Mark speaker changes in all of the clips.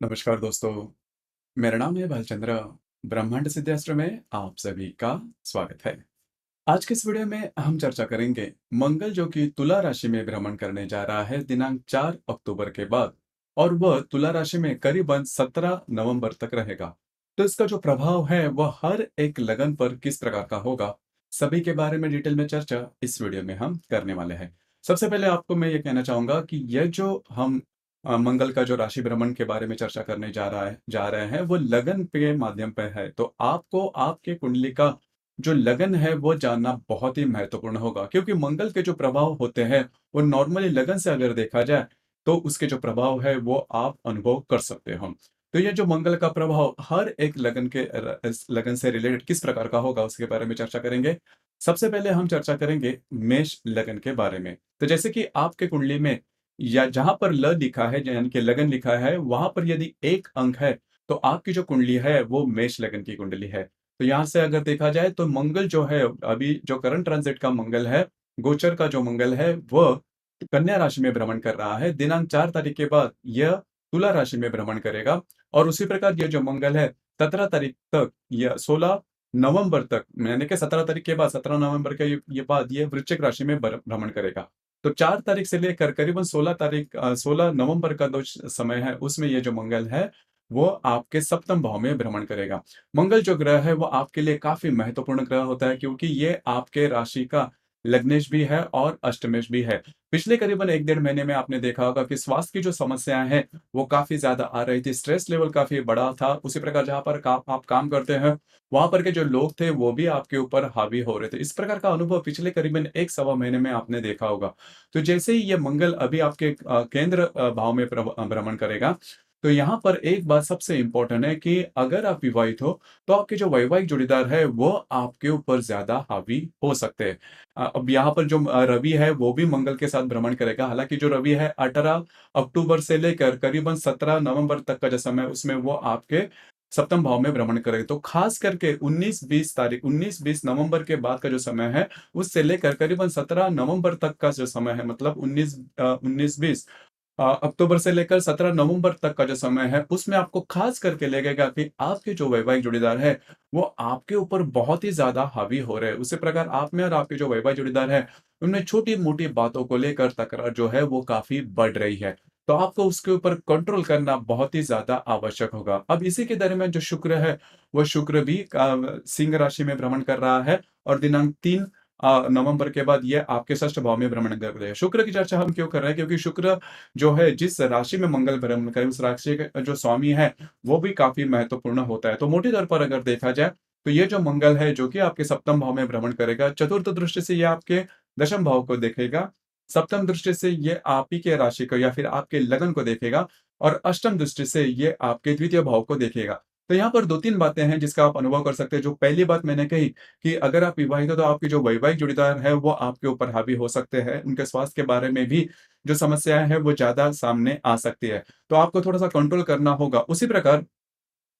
Speaker 1: नमस्कार दोस्तों, मेरा नाम है भालचंद्र। ब्रह्मांड सिद्धास्त्र में आप सभी का स्वागत है। आज के इस वीडियो में हम चर्चा करेंगे मंगल जो कि तुला राशि में भ्रमण करने जा रहा है दिनांक 4 अक्टूबर के बाद और वह तुला राशि में करीबन 17 नवंबर तक रहेगा। तो इसका जो प्रभाव है वह हर एक लगन पर किस प्रकार का होगा, सभी के बारे में डिटेल में चर्चा इस वीडियो में हम करने वाले हैं। सबसे पहले आपको मैं ये कहना चाहूंगा कि यह जो हम मंगल का जो राशि भ्रमण के बारे में चर्चा करने जा रहे हैं वो लगन के माध्यम पे है। तो आपको आपके कुंडली का जो लगन है वो जानना बहुत ही महत्वपूर्ण होगा, क्योंकि मंगल के जो प्रभाव होते हैं वो नॉर्मली लगन से अगर देखा जाए तो उसके जो प्रभाव है वो आप अनुभव कर सकते हो। तो ये जो मंगल का प्रभाव हर एक लगन के इस लगन से रिलेटेड किस प्रकार का होगा उसके बारे में चर्चा करेंगे। सबसे पहले हम चर्चा करेंगे मेष लगन के बारे में। तो जैसे कि आपके कुंडली में या जहां पर ल लिखा है यानी कि लगन लिखा है वहां पर यदि एक अंक है तो आपकी जो कुंडली है वो मेष लगन की कुंडली है। तो यहाँ से अगर देखा जाए तो मंगल जो है, अभी जो करंट ट्रांजिट का मंगल है, गोचर का जो मंगल है वह कन्या राशि में भ्रमण कर रहा है। दिनांक 4 तारीख के बाद यह तुला राशि में भ्रमण करेगा और उसी प्रकार ये जो मंगल है 17 तारीख तक या 16 नवंबर तक, यानी कि 17 तारीख के बाद 17 नवंबर के ये बाद ये वृश्चिक राशि में भ्रमण करेगा। तो 4 तारीख से लेकर करीबन 16 नवंबर का जो समय है उसमें ये जो मंगल है वो आपके सप्तम भाव में भ्रमण करेगा। मंगल जो ग्रह है वो आपके लिए काफी महत्वपूर्ण ग्रह होता है, क्योंकि ये आपके राशि का लग्नेश भी है और अष्टमेश भी है। पिछले करीबन 1 डेढ़ महीने में आपने देखा होगा कि स्वास्थ्य की जो समस्याएं हैं वो काफी ज्यादा आ रही थी, स्ट्रेस लेवल काफी बड़ा था। उसी प्रकार जहां पर आप काम करते हैं वहां पर के जो लोग थे वो भी आपके ऊपर हावी हो रहे थे। इस प्रकार का अनुभव पिछले करीबन 1 सवा महीने में आपने देखा होगा। तो जैसे ही ये मंगल अभी आपके केंद्र भाव में भ्रमण करेगा, तो यहाँ पर एक बात सबसे इंपॉर्टेंट है कि अगर आप विवाहित हो तो आपके जो वैवाहिक जोड़ीदार है वो आपके ऊपर ज्यादा हावी हो सकते हैं। अब यहाँ पर जो रवि है वो भी मंगल के साथ भ्रमण करेगा। हालांकि जो रवि है 18 अक्टूबर से लेकर करीबन 17 नवंबर तक का जो समय है उसमें वो आपके सप्तम भाव में भ्रमण करेगा। तो खास करके 19 20 नवंबर के बाद का जो समय है उससे लेकर करीबन 17 नवंबर तक का जो समय है, मतलब 19 अक्टूबर से लेकर 17 नवंबर तक का जो समय है उसमें आपको खास करके लगेगा कि आपके जो वैवाहिक जोड़ीदार है वो आपके ऊपर बहुत ही ज्यादा हावी हो रहे हैं। उसी प्रकार आप में और आपके जो वैवाहिक जोड़ीदार है उनमें छोटी मोटी बातों को लेकर तकरार जो है वो काफी बढ़ रही है। तो आपको उसके ऊपर कंट्रोल करना बहुत ही ज्यादा आवश्यक होगा। अब इसी के दरमियान जो शुक्र है वो शुक्र भी सिंह राशि में भ्रमण कर रहा है और दिनांक 3 नवंबर के बाद ये आपके षष्ठ भाव में भ्रमण कर रहे हैं। शुक्र की चर्चा हम क्यों कर रहे हैं, क्योंकि शुक्र जो है जिस राशि में मंगल भ्रमण करे उस राशि का जो स्वामी है वो भी काफी महत्वपूर्ण होता है। तो मोटे तौर पर अगर देखा जाए तो ये जो मंगल है जो कि आपके सप्तम भाव में भ्रमण करेगा, चतुर्थ दृष्टि से ये आपके दशम भाव को देखेगा, सप्तम दृष्टि से ये आप ही के राशि को या फिर आपके लगन को देखेगा और अष्टम दृष्टि से ये आपके द्वितीय भाव को देखेगा। तो यहाँ पर दो तीन बातें हैं जिसका आप अनुभव कर सकते हैं। जो पहली बात मैंने कही कि अगर आप विवाहित हो तो आपके जो वैवाहिक जोड़ीदार है वो आपके ऊपर हावी हो सकते हैं, उनके स्वास्थ्य के बारे में भी जो समस्याएं हैं वो ज्यादा सामने आ सकती है। तो आपको थोड़ा सा कंट्रोल करना होगा। उसी प्रकार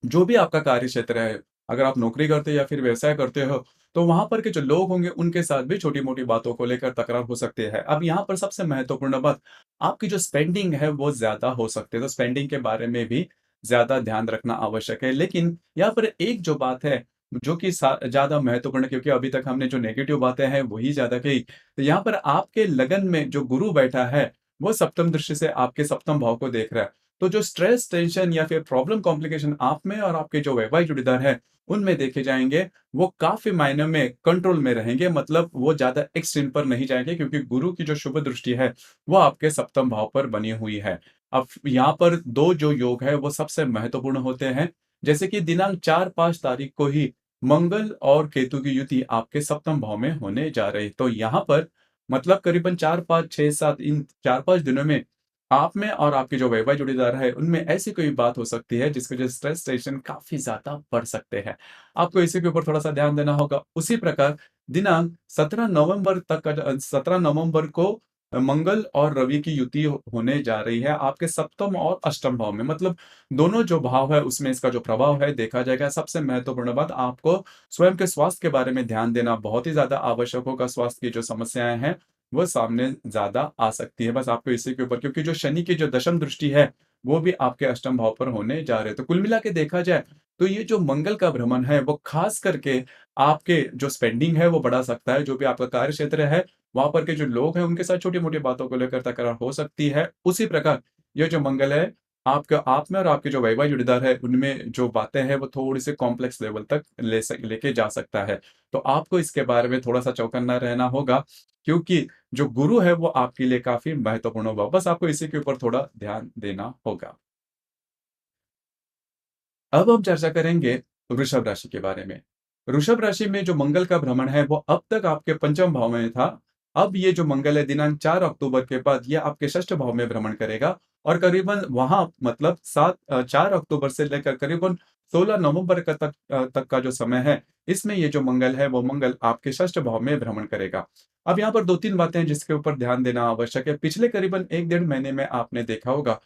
Speaker 1: जो भी आपका कार्य क्षेत्र है, अगर आप नौकरी करते हो या फिर व्यवसाय करते हो, तो वहां पर के जो लोग होंगे उनके साथ भी छोटी मोटी बातों को लेकर तकरार हो सकती है। अब यहाँ पर सबसे महत्वपूर्ण बात, आपकी जो स्पेंडिंग है वो ज्यादा हो सकती है। तो स्पेंडिंग के बारे में भी ज्यादा ध्यान रखना आवश्यक है। लेकिन यहाँ पर एक जो बात है जो कि ज्यादा महत्वपूर्ण है, क्योंकि अभी तक हमने जो नेगेटिव बातें हैं वही ज्यादा कही। तो यहाँ पर आपके लगन में जो गुरु बैठा है वो सप्तम दृष्टि से आपके सप्तम भाव को देख रहा है। तो जो स्ट्रेस, टेंशन या फिर प्रॉब्लम, कॉम्प्लिकेशन आप में और आपके जो वैवाहिक जोड़ीदार है, उनमें देखे जाएँगे, वो काफ़ी मायने में कंट्रोल में रहेंगे। मतलब वो ज़्यादा एक्सट्रीम पर नहीं जाएँगे, क्योंकि गुरु की जो शुभ दृष्टि है, वो आपके सप्तम भाव पर बनी हुई है। अब यहाँ पर 2 जो योग है, वो सबसे महत्वपूर्ण होते हैं। जैसे कि दिनांक 4-5 तारीख को ही मंगल और केतु की युति आपके सप्तम भाव में होने जा रही है। तो यहाँ पर मतलब करीबन 4-5, 6-7 इन 4-5 दिनों में आप में और आपके जो वैवाहिक जोड़ीदार है, उनमें ऐसी कोई बात हो सकती है जिसकी वजह से स्ट्रेस, टेंशन काफ़ी ज़्यादा बढ़ सकते हैं। आपको इसी के ऊपर थोड़ा-सा ध्यान देना होगा। उसी प्रकार दिनांक 17 नवंबर तक का 17 नवंबर को मंगल और रवि की युति होने जा रही है आपके सप्तम और अष्टम भाव में। मतलब दोनों जो भाव है उसमें इसका जो प्रभाव है देखा जाएगा। सबसे महत्वपूर्ण बात, आपको स्वयं के स्वास्थ्य के बारे में ध्यान देना बहुत ही ज़्यादा आवश्यक होगा। स्वास्थ्य की जो समस्याएँ हैं वो सामने ज़्यादा आ सकती है। बस आपको इसी के ऊपर, क्योंकि जो शनि की जो दशम दृष्टि है, वो भी आपके अष्टम भाव पर होने जा रहे हैं। तो कुल मिला के देखा जाए, तो ये जो मंगल का भ्रमण है, वो ख़ास करके आपके जो स्पेंडिंग है, वो बढ़ा सकता है। जो भी आपका कार्य क्षेत्र है, वहाँ पर के जो लोग हैं, उनके साथ छोटी-मोटी बातों को लेकर तकरार हो सकती है। उसी प्रकार ये जो मंगल है, आपका आप में और आपके जो वैवाहिक जोड़ीदार है, उनमें जो बातें हैं, वो थोड़ी-सी कॉम्प्लेक्स लेवल तक लेके जा सकता है। तो आपको इसके बारे में थोड़ा-सा चौकन्ना रहना होगा, क्योंकि जो गुरु है, वो आपके लिए काफ़ी महत्वपूर्ण होगा। बस आपको इसी के ऊपर थोड़ा ध्यान देना होगा। अब हम चर्चा करेंगे वृषभ राशि के बारे में। वृषभ राशि में जो मंगल का भ्रमण है, वो अब तक आपके पंचम भाव में था। अब ये जो मंगल है, दिनांक 4 अक्टूबर के बाद ये आपके षष्ठ भाव में भ्रमण करेगा और करीबन वहाँ मतलब 4 अक्टूबर से लेकर करीबन 16 नवंबर तक का जो समय है, इसमें ये जो मंगल है, वो मंगल आपके षष्ठ भाव में भ्रमण करेगा। अब यहाँ पर 2-3 बातें हैं जिसके ऊपर ध्यान देना आवश्यक है। पिछले करीबन 1 डेढ़ महीने में आपने देखा होगा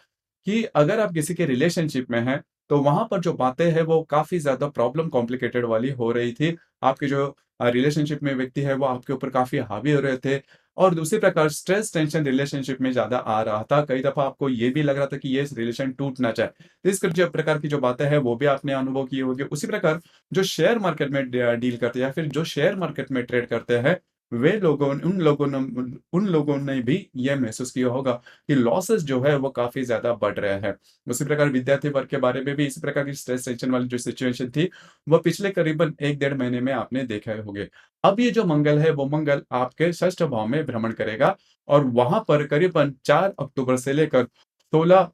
Speaker 1: कि अगर आप किसी के रिलेशनशिप में हैं, तो वहाँ पर जो बातें हैं वो काफ़ी ज़्यादा प्रॉब्लम कॉम्प्लिकेटेड वाली हो रही थी। आपके जो रिलेशनशिप में व्यक्ति है वो आपके ऊपर काफ़ी हावी हो रहे थे और दूसरी प्रकार स्ट्रेस टेंशन रिलेशनशिप में ज़्यादा आ रहा था। कई दफ़ा आपको ये भी लग रहा था कि ये रिलेशन टूट ना जाए। इस जो प्रकार की जो बातें हैं वो भी आपने अनुभव की होगी। उसी प्रकार जो शेयर मार्केट में डील करते हैं या फिर जो शेयर मार्केट में ट्रेड करते हैं, वे लोगों उन लोगों ने भी ये महसूस किया होगा कि लॉसेस जो है वो काफ़ी ज़्यादा बढ़ रहे हैं। उसी प्रकार विद्यार्थी वर्ग के बारे में भी इसी प्रकार की स्ट्रेस टेंशन वाली जो सिचुएशन थी, वो पिछले करीबन 1 डेढ़ महीने में आपने देखे होंगे। अब ये जो मंगल है, वो मंगल आपके षष्ठ भाव में भ्रमण करेगा और वहाँ पर करीबन 4 अक्टूबर से लेकर 16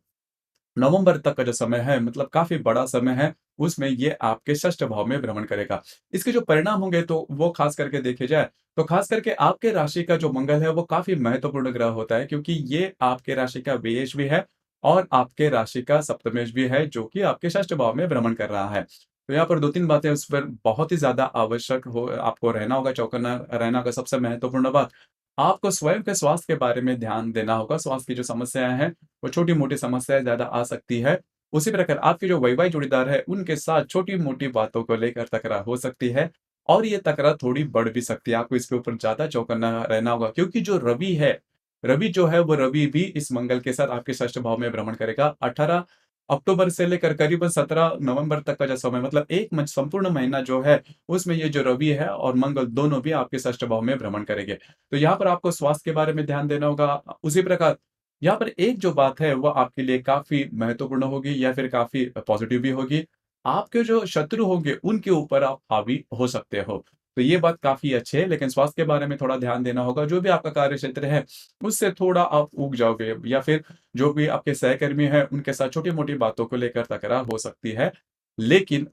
Speaker 1: नवंबर तक का जो समय है मतलब काफ़ी बड़ा समय है, उसमें ये आपके षष्ठ भाव में भ्रमण करेगा। इसके जो परिणाम होंगे तो वो ख़ास करके देखे जाए, तो ख़ास करके आपके राशि का जो मंगल है वो काफ़ी महत्वपूर्ण ग्रह होता है क्योंकि ये आपके राशि का व्ययेश भी है और आपके राशि का सप्तमेश भी है जो कि आपके षष्ठ भाव में भ्रमण कर रहा है। तो यहाँ पर 2-3 बातें उस पर बहुत ही ज़्यादा आवश्यक हो आपको रहना होगा, चौकन्ना रहना होगा। सबसे महत्वपूर्ण बात, आपको स्वयं के स्वास्थ्य के बारे में ध्यान देना होगा। स्वास्थ्य की जो समस्याएँ हैं वो छोटी-मोटी समस्याएँ ज़्यादा आ सकती है। उसी प्रकार आपके जो वैवाहिक जोड़ीदार है, उनके साथ छोटी-मोटी बातों को लेकर तकरार हो सकती है और ये तकरार थोड़ी बढ़ भी सकती है। आपको इसके ऊपर ज़्यादा चौकन्ना रहना होगा क्योंकि जो रवि है, रवि जो है वो रवि भी इस मंगल के साथ आपके षष्ठ भाव में भ्रमण करेगा। 18 अक्टूबर से लेकर करीबन 17 नवंबर तक का जो समय मतलब 1 संपूर्ण महीना जो है, उसमें ये जो रवि है और मंगल दोनों भी आपके षष्ठ भाव में भ्रमण करेंगे। तो यहाँ पर आपको स्वास्थ्य के बारे में ध्यान देना होगा। उसी प्रकार यहाँ पर एक जो बात है वो आपके लिए काफ़ी महत्वपूर्ण होगी या फिर काफ़ी पॉज़िटिव भी होगी। आपके जो शत्रु होंगे उनके ऊपर आप हावी हो सकते हो। तो ये बात काफ़ी अच्छी है लेकिन स्वास्थ्य के बारे में थोड़ा ध्यान देना होगा। जो भी आपका कार्यक्षेत्र है उससे थोड़ा आप ऊब जाओगे या फिर जो भी आपके सहकर्मी हैं उनके साथ छोटी-मोटी बातों को लेकर तकरार हो सकती है। लेकिन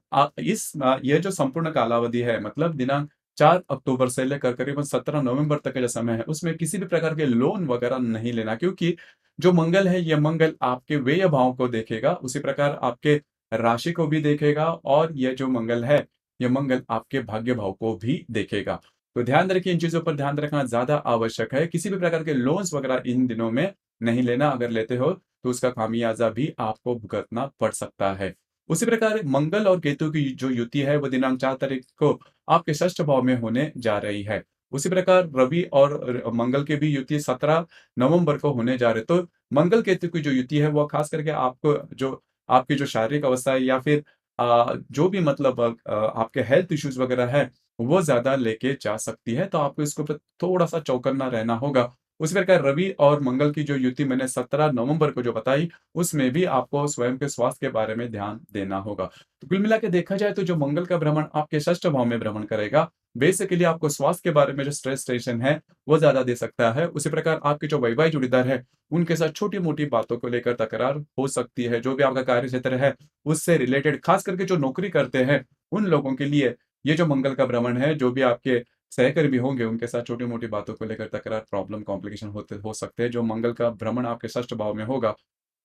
Speaker 1: ये जो संपूर्ण कालावधि है मतलब दिनांक 4 अक्टूबर से लेकर करीबन 17 नवंबर तक का जो समय है, उसमें किसी भी प्रकार के लोन वगैरह नहीं लेना क्योंकि जो मंगल है, ये मंगल आपके व्यय भाव को देखेगा, उसी प्रकार आपके राशि को भी देखेगा और ये जो मंगल है, ये मंगल आपके भाग्य भाव को भी देखेगा। तो ध्यान रखिए, इन चीज़ों पर ध्यान रखना ज़्यादा आवश्यक है। किसी भी प्रकार के लोन्स वगैरह इन दिनों में नहीं लेना, अगर लेते हो, तो उसका खामियाज़ा भी आपको भुगतना पड़ सकता है। उसी प्रकार मंगल और केतु की जो युति है, वो दिनांक 4 तारीख को आपके षष्ठ भाव में होने जा रही है। उसी प्रकार रवि और मंगल की भी युति 17 नवंबर को होने जा रहे हैं। तो मंगल केतु की जो युति है वो खास करके आपको जो आपकी जो शारीरिक अवस्था है या फिर जो भी मतलब आपके हेल्थ इश्यूज़ वगैरह है, वो ज़्यादा लेके जा सकती है। तो आपको इसके ऊपर थोड़ा-सा चौकन्ना रहना होगा। उसी प्रकार रवि और मंगल की जो युति मैंने 17 नवंबर को जो बताई, उसमें भी आपको स्वयं के स्वास्थ्य के बारे में ध्यान देना होगा। तो कुल मिला के देखा जाए तो जो मंगल का भ्रमण आपके षष्ठ भाव में भ्रमण करेगा, बेसिकली आपको स्वास्थ्य के बारे में जो स्ट्रेस टेंशन है, वो ज़्यादा दे सकता है। उसी प्रकार आपके जो वैवाहिक जोड़ीदार है, उनके साथ छोटी-मोटी बातों को लेकर तकरार हो सकती है। जो भी आपका कार्यक्षेत्र है, उससे रिलेटेड खास करके जो नौकरी करते हैं, उन लोगों के लिए ये जो मंगल का भ्रमण है, जो भी आपके सहकर्मी होंगे, उनके साथ छोटी-मोटी बातों को लेकर तकरार, प्रॉब्लम, कॉम्प्लिकेशन हो सकते हैं। जो मंगल का भ्रमण आपके षष्ठ भाव में होगा,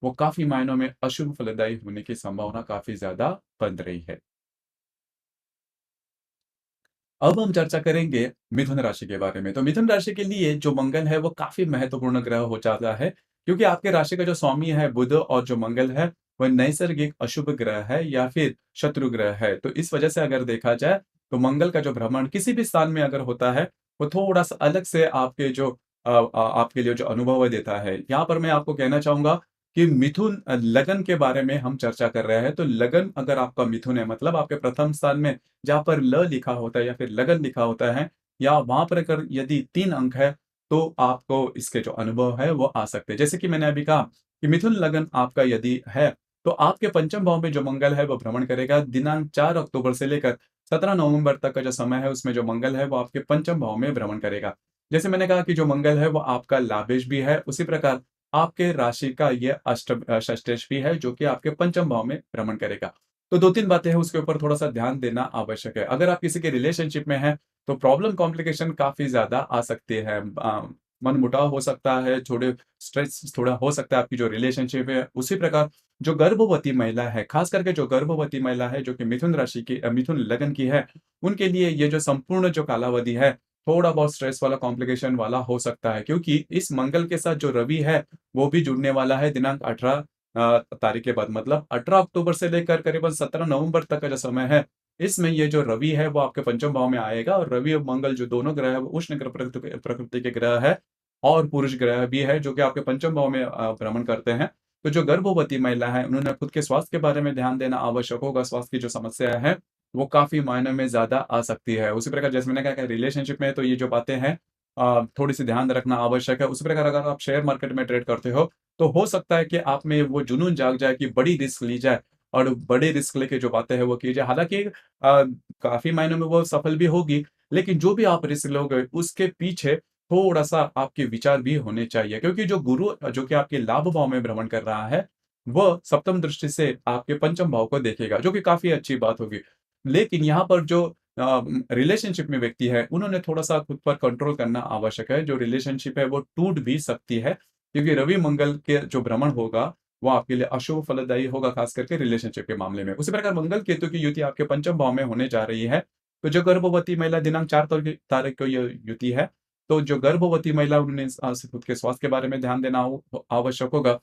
Speaker 1: वो काफ़ी मायनों में अशुभ फलदायी होने की संभावना काफ़ी ज़्यादा बन रही है। अब हम चर्चा करेंगे मिथुन राशि के बारे में। तो मिथुन राशि के लिए जो मंगल है वो काफ़ी महत्वपूर्ण ग्रह हो जाता है, क्योंकि आपके राशि का जो स्वामी है बुध और जो मंगल है, वह नैसर्गिक अशुभ ग्रह है या फिर शत्रु ग्रह है। तो इस वजह से अगर देखा जाए, तो मंगल का जो भ्रमण किसी भी स्थान में अगर होता है, वो थोड़ा-सा अलग से आपके जो आपके लिए जो अनुभव है देता है। यहाँ पर मैं आपको कहना चाहूँगा कि मिथुन लगन के बारे में हम चर्चा कर रहे हैं। तो लगन अगर आपका मिथुन है मतलब आपके प्रथम स्थान में जहाँ पर ल लिखा होता है या फिर लगन लिखा होता है या वहाँ पर अगर यदि 3 अंक है, तो आपको इसके जो अनुभव है वो आ सकते हैं। जैसे कि मैंने अभी कहा कि मिथुन लगन आपका यदि है, तो आपके पंचम भाव में जो मंगल है वो भ्रमण करेगा। दिनांक 4 अक्टूबर से लेकर 17 नवंबर तक का जो समय है उसमें जो मंगल है वो आपके पंचम भाव में भ्रमण करेगा। जैसे मैंने कहा कि जो मंगल है वो आपका लाभेश भी है, उसी प्रकार आपके राशि का ये षष्ठेश भी है जो कि आपके पंचम भाव में भ्रमण करेगा। तो 2-3 बातें हैं उसके ऊपर थोड़ा-सा ध्यान देना आवश्यक है। अगर आप किसी के रिलेशनशिप में हैं, तो प्रॉब्लम कॉम्प्लिकेशन काफ़ी ज़्यादा आ सकती है। मनमुटाव हो सकता है, थोड़े स्ट्रेस थोड़ा हो सकता है आपकी जो रिलेशनशिप है। उसी प्रकार जो गर्भवती महिला है, ख़ास करके जो गर्भवती महिला है जो कि मिथुन राशि की मिथुन लगन की है, उनके लिए ये जो संपूर्ण जो कालावधि है, थोड़ा बहुत स्ट्रेस वाला, कॉम्प्लिकेशन वाला हो सकता है क्योंकि इस मंगल के साथ जो रवि है, वो भी जुड़ने वाला है दिनांक 18 तारीख के बाद मतलब 18 अक्टूबर से लेकर करीबन 17 नवंबर तक का जो समय है, इसमें ये जो रवि है वो आपके पंचम भाव में आएगा और रवि और मंगल जो दोनों ग्रह है वो उष्ण ग्रह प्रकृति के ग्रह है और पुरुष ग्रह भी है जो कि आपके पंचम भाव में भ्रमण करते हैं। तो जो गर्भवती महिला है उन्होंने खुद के स्वास्थ्य के बारे में ध्यान देना आवश्यक होगा। स्वास्थ्य की जो समस्या है, वो काफ़ी मायनों में ज़्यादा आ सकती है। उसी प्रकार जैसे मैंने कहा कि रिलेशनशिप में तो ये जो बातें हैं थोड़ी-सी ध्यान रखना आवश्यक है। उसी प्रकार अगर आप शेयर मार्केट में ट्रेड करते हो, तो हो सकता है कि आप में वो जुनून जाग जाए कि बड़ी रिस्क ली जाए और बड़े रिस्क लेके जो बातें हैं वो की जाए। हालाँकि काफ़ी मायनों में वो सफल भी होगी, लेकिन जो भी आप रिस्क लोगे उसके पीछे थोड़ा-सा आपके विचार भी होने चाहिए क्योंकि जो गुरु जो कि आपके लाभ भाव में भ्रमण कर रहा है, वह सप्तम दृष्टि से आपके पंचम भाव को देखेगा, जो कि काफ़ी अच्छी बात होगी। लेकिन यहाँ पर जो रिलेशनशिप में व्यक्ति है, उन्होंने थोड़ा-सा खुद पर कंट्रोल करना आवश्यक है। जो रिलेशनशिप है वो टूट भी सकती है, क्योंकि रवि-मंगल के जो भ्रमण होगा, वो आपके लिए अशुभ फलदायी होगा, खास करके रिलेशनशिप के मामले में। उसी प्रकार मंगल-केतु की युति आपके पंचम भाव में होने जा रही है, तो जो गर्भवती महिला दिनांक 4 तारीख को ये युति है, तो जो गर्भवती महिला उन्होंने खुद के स्वास्थ्य के बारे में ध्यान देना आवश्यक होगा।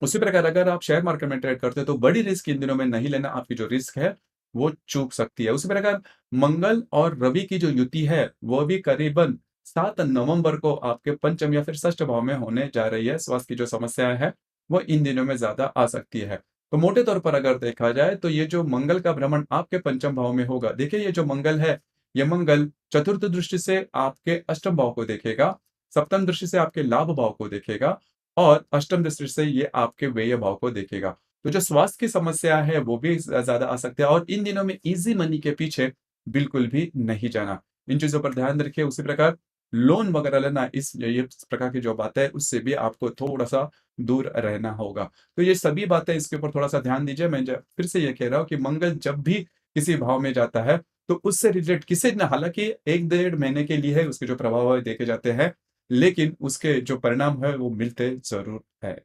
Speaker 1: उसी प्रकार अगर आप शेयर मार्केट में ट्रेड करते हो, तो बड़ी रिस्क इन दिनों में नहीं लेना, आपकी जो रिस्क है, वो चूक सकती है। उसी प्रकार मंगल और रवि की जो युति है, वो भी करीबन 7 नवंबर को आपके पंचम या फिर षष्ठ भाव में होने जा रही है। स्वास्थ्य की जो समस्याएँ हैं, वो इन दिनों में ज़्यादा आ सकती है। तो मोटे तौर पर अगर देखा जाए, तो ये जो मंगल का भ्रमण आपके पंचम भाव में होगा, देखिए ये जो मंगल है, ये मंगल चतुर्थ दृष्टि से आपके अष्टम भाव को देखेगा, सप्तम दृष्टि से आपके लाभ भाव को देखेगा और अष्टम दृष्टि से ये आपके व्यय भाव को देखेगा। तो जो स्वास्थ्य की समस्या है वो भी ज़्यादा आ सकती है और इन दिनों में ईज़ी मनी के पीछे बिल्कुल भी नहीं जाना। इन चीज़ों पर ध्यान रखिए। उसी प्रकार लोन वगैरह लेना इस प्रकार की जो बातें है उससे भी आपको थोड़ा-सा दूर रहना होगा। तो ये सभी बातें इसके ऊपर थोड़ा-सा ध्यान दीजिए। मैं ज फिर से ये कह रहा हूँ कि मंगल जब भी किसी भाव में जाता है तो उससे रिलेटेड किसी न हालाँकि 1 डेढ़ महीने के लिए है उसके जो प्रभाव है देखे जाते हैं, लेकिन उसके जो परिणाम है वो मिलते ज़रूर हैं।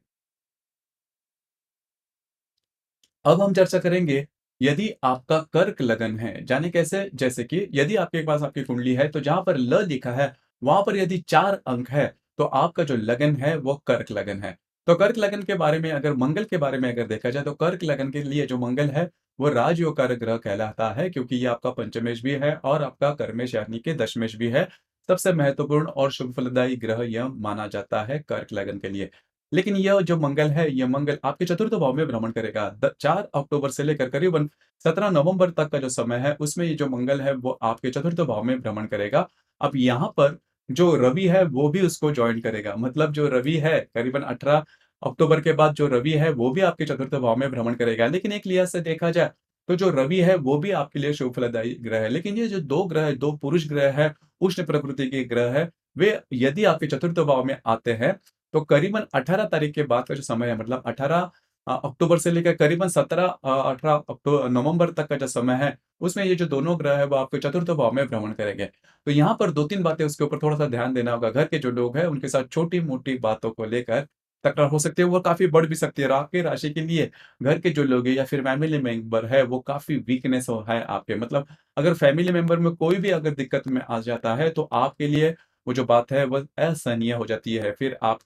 Speaker 1: अब हम चर्चा करेंगे, यदि आपका कर्क लगन है, जाने कैसे? जैसे कि यदि आपके पास आपकी कुंडली है, तो जहाँ पर ल लिखा है, वहाँ पर यदि 4 अंक है, तो आपका जो लगन है, वो कर्क लगन है। तो कर्क लगन के बारे में अगर मंगल के बारे में अगर देखा जाए, तो कर्क लगन के लिए जो मंगल है, वो राजयोग कारक ग्रह कहलाता है क्योंकि ये आपका पंचमेश भी है और आपका कर्मेश यानी कि दशमेश भी है। सबसे महत्वपूर्ण और शुभ फलदायी ग्रह यह माना जाता है कर्क लगन के लिए। लेकिन यह जो मंगल है, ये मंगल आपके चतुर्थ भाव में भ्रमण करेगा। 4 अक्टूबर से लेकर करीबन 17 नवंबर तक का जो समय है, उसमें ये जो मंगल है, वो आपके चतुर्थ भाव में भ्रमण करेगा। अब यहाँ पर जो रवि है, वो भी उसको जॉइन करेगा। मतलब जो रवि है, करीबन 18 अक्टूबर के बाद जो रवि है, वो भी आपके चतुर्थ भाव में भ्रमण करेगा। लेकिन एक लिहाज से देखा जाए, तो जो रवि है, वो भी आपके लिए शुभ फलदायी ग्रह है। लेकिन ये जो 2 ग्रह, 2 पुरुष ग्रह हैं, उष्ण प्रकृति के ग्रह हैं, वे यदि आपके चतुर्थ भाव में आते हैं, तो करीबन 18 तारीख के बाद का जो समय है मतलब 18 अक्टूबर से लेकर करीबन 18 नवंबर तक का जो समय है, उसमें ये जो दोनों ग्रह है वो आपके चतुर्थ भाव में भ्रमण करेंगे। तो यहाँ पर 2-3 बातें उसके ऊपर थोड़ा-सा ध्यान देना होगा। घर के जो लोग हैं उनके साथ छोटी-मोटी बातों को लेकर तकरार हो सकती है, वो काफ़ी बढ़ भी सकती है और आपकी राशि के लिए घर के जो लोग हैं या फिर फैमिली मेंबर है वो काफ़ी वीकनेस है आपके मतलब अगर फैमिली मेंबर में कोई भी अगर दिक्कत में आ जाता है तो आपके लिए वो जो बात है वो असहनीय हो जाती है। फिर आप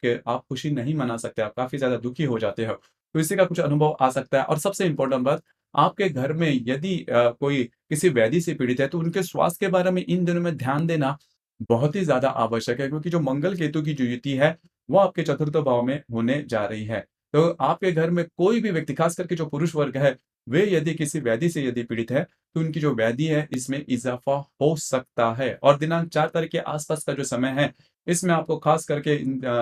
Speaker 1: खुशी नहीं मना सकते, आप काफ़ी ज़्यादा दुखी हो जाते हो। तो इसी का कुछ अनुभव आ सकता है और सबसे इम्पोर्टेंट बात, आपके घर में यदि कोई किसी व्याधि से पीड़ित है, तो उनके स्वास्थ्य के बारे में इन दिनों में ध्यान देना बहुत ही ज़्यादा आवश्यक है क्योंकि जो मंगल-केतु की जो युति है, वो आपके चतुर्थ भाव में होने जा रही है। तो आपके घर में कोई भी व्यक्ति, खास करके जो पुरुष वर्ग है, वे यदि किसी व्याधि से यदि पीड़ित है, तो उनकी जो व्याधि है, इसमें इज़ाफ़ा हो सकता है। और दिनांक 4 तारीख के आस-पास का जो समय है, इसमें आपको खास करके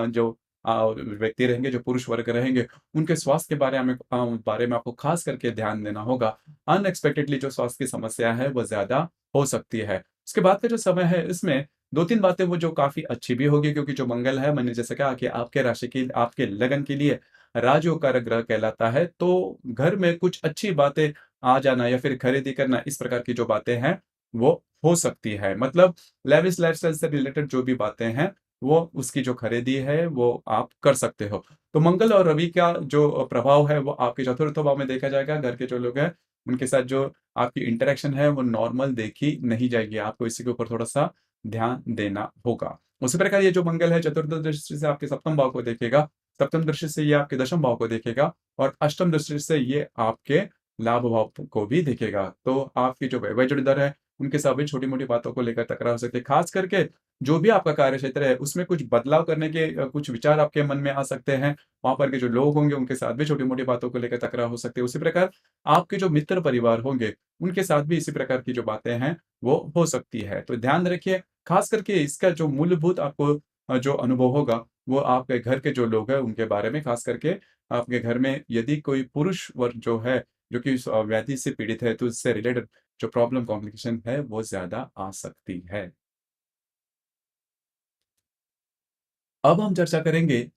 Speaker 1: जो व्यक्ति रहेंगे, जो पुरुष वर्ग रहेंगे, उनके स्वास्थ्य के बारे में आपको खास करके ध्यान देना होगा। अनएक्सपेक्टेडली जो स्वास्थ्य की समस्या है, वो ज़्यादा हो सकती है। उसके बाद का जो समय है, इसमें 2-3 बातें वो जो काफ़ी अच्छी भी होगी, क्योंकि जो मंगल है, मैंने जैसे कहा कि आपके राशि की आपके लगन के लिए राजयोग कारक ग्रह कहलाता है। तो घर में कुछ अच्छी बातें आ जाना या फिर खरीदी करना, इस प्रकार की जो बातें हैं, वो हो सकती है। मतलब लेविश लाइफ़स्टाइल से रिलेटेड जो भी बातें हैं, वो उसकी जो खरीदी है, वो आप कर सकते हो। तो मंगल और रवि का जो प्रभाव है, वो आपके चतुर्थ भाव में देखा जाएगा। घर के जो लोग हैं, उनके साथ जो आपकी इंटरैक्शन है, वो नॉर्मल देखी नहीं जाएगी। आपको इसी के ऊपर थोड़ा-सा ध्यान देना होगा। उसी प्रकार ये जो मंगल है, चतुर्थ दृष्टि से आपके सप्तम भाव को देखेगा। सप्तम दृष्टि से ये आपके दशम भाव को देखेगा और अष्टम दृष्टि से ये आपके लाभ भाव को भी देखेगा। तो आपकी जो वैवाहिक जोड़ीदार है, उनके साथ भी छोटी-मोटी बातों को लेकर तकरार हो सकती है। खास करके जो भी आपका कार्यक्षेत्र है, उसमें कुछ बदलाव करने के कुछ विचार आपके मन में आ सकते हैं। वहाँ पर के जो लोग होंगे, उनके साथ भी छोटी-मोटी बातों को लेकर तकरार हो सकती है। उसी प्रकार आपके जो मित्र परिवार होंगे, उनके साथ भी इसी प्रकार की जो बातें हैं, वो हो सकती है। तो ध्यान रखिए, खास करके इसका जो मूलभूत आपको जो अनुभव होगा, वो आपके घर के जो लोग हैं, उनके बारे में, खास करके आपके घर में यदि कोई पुरुष वर्ग जो है, जो कि व्याधि से पीड़ित है, तो इससे रिलेटेड जो प्रॉब्लम कॉम्प्लिकेशन है, वो ज़्यादा आ सकती है। अब हम चर्चा करेंगे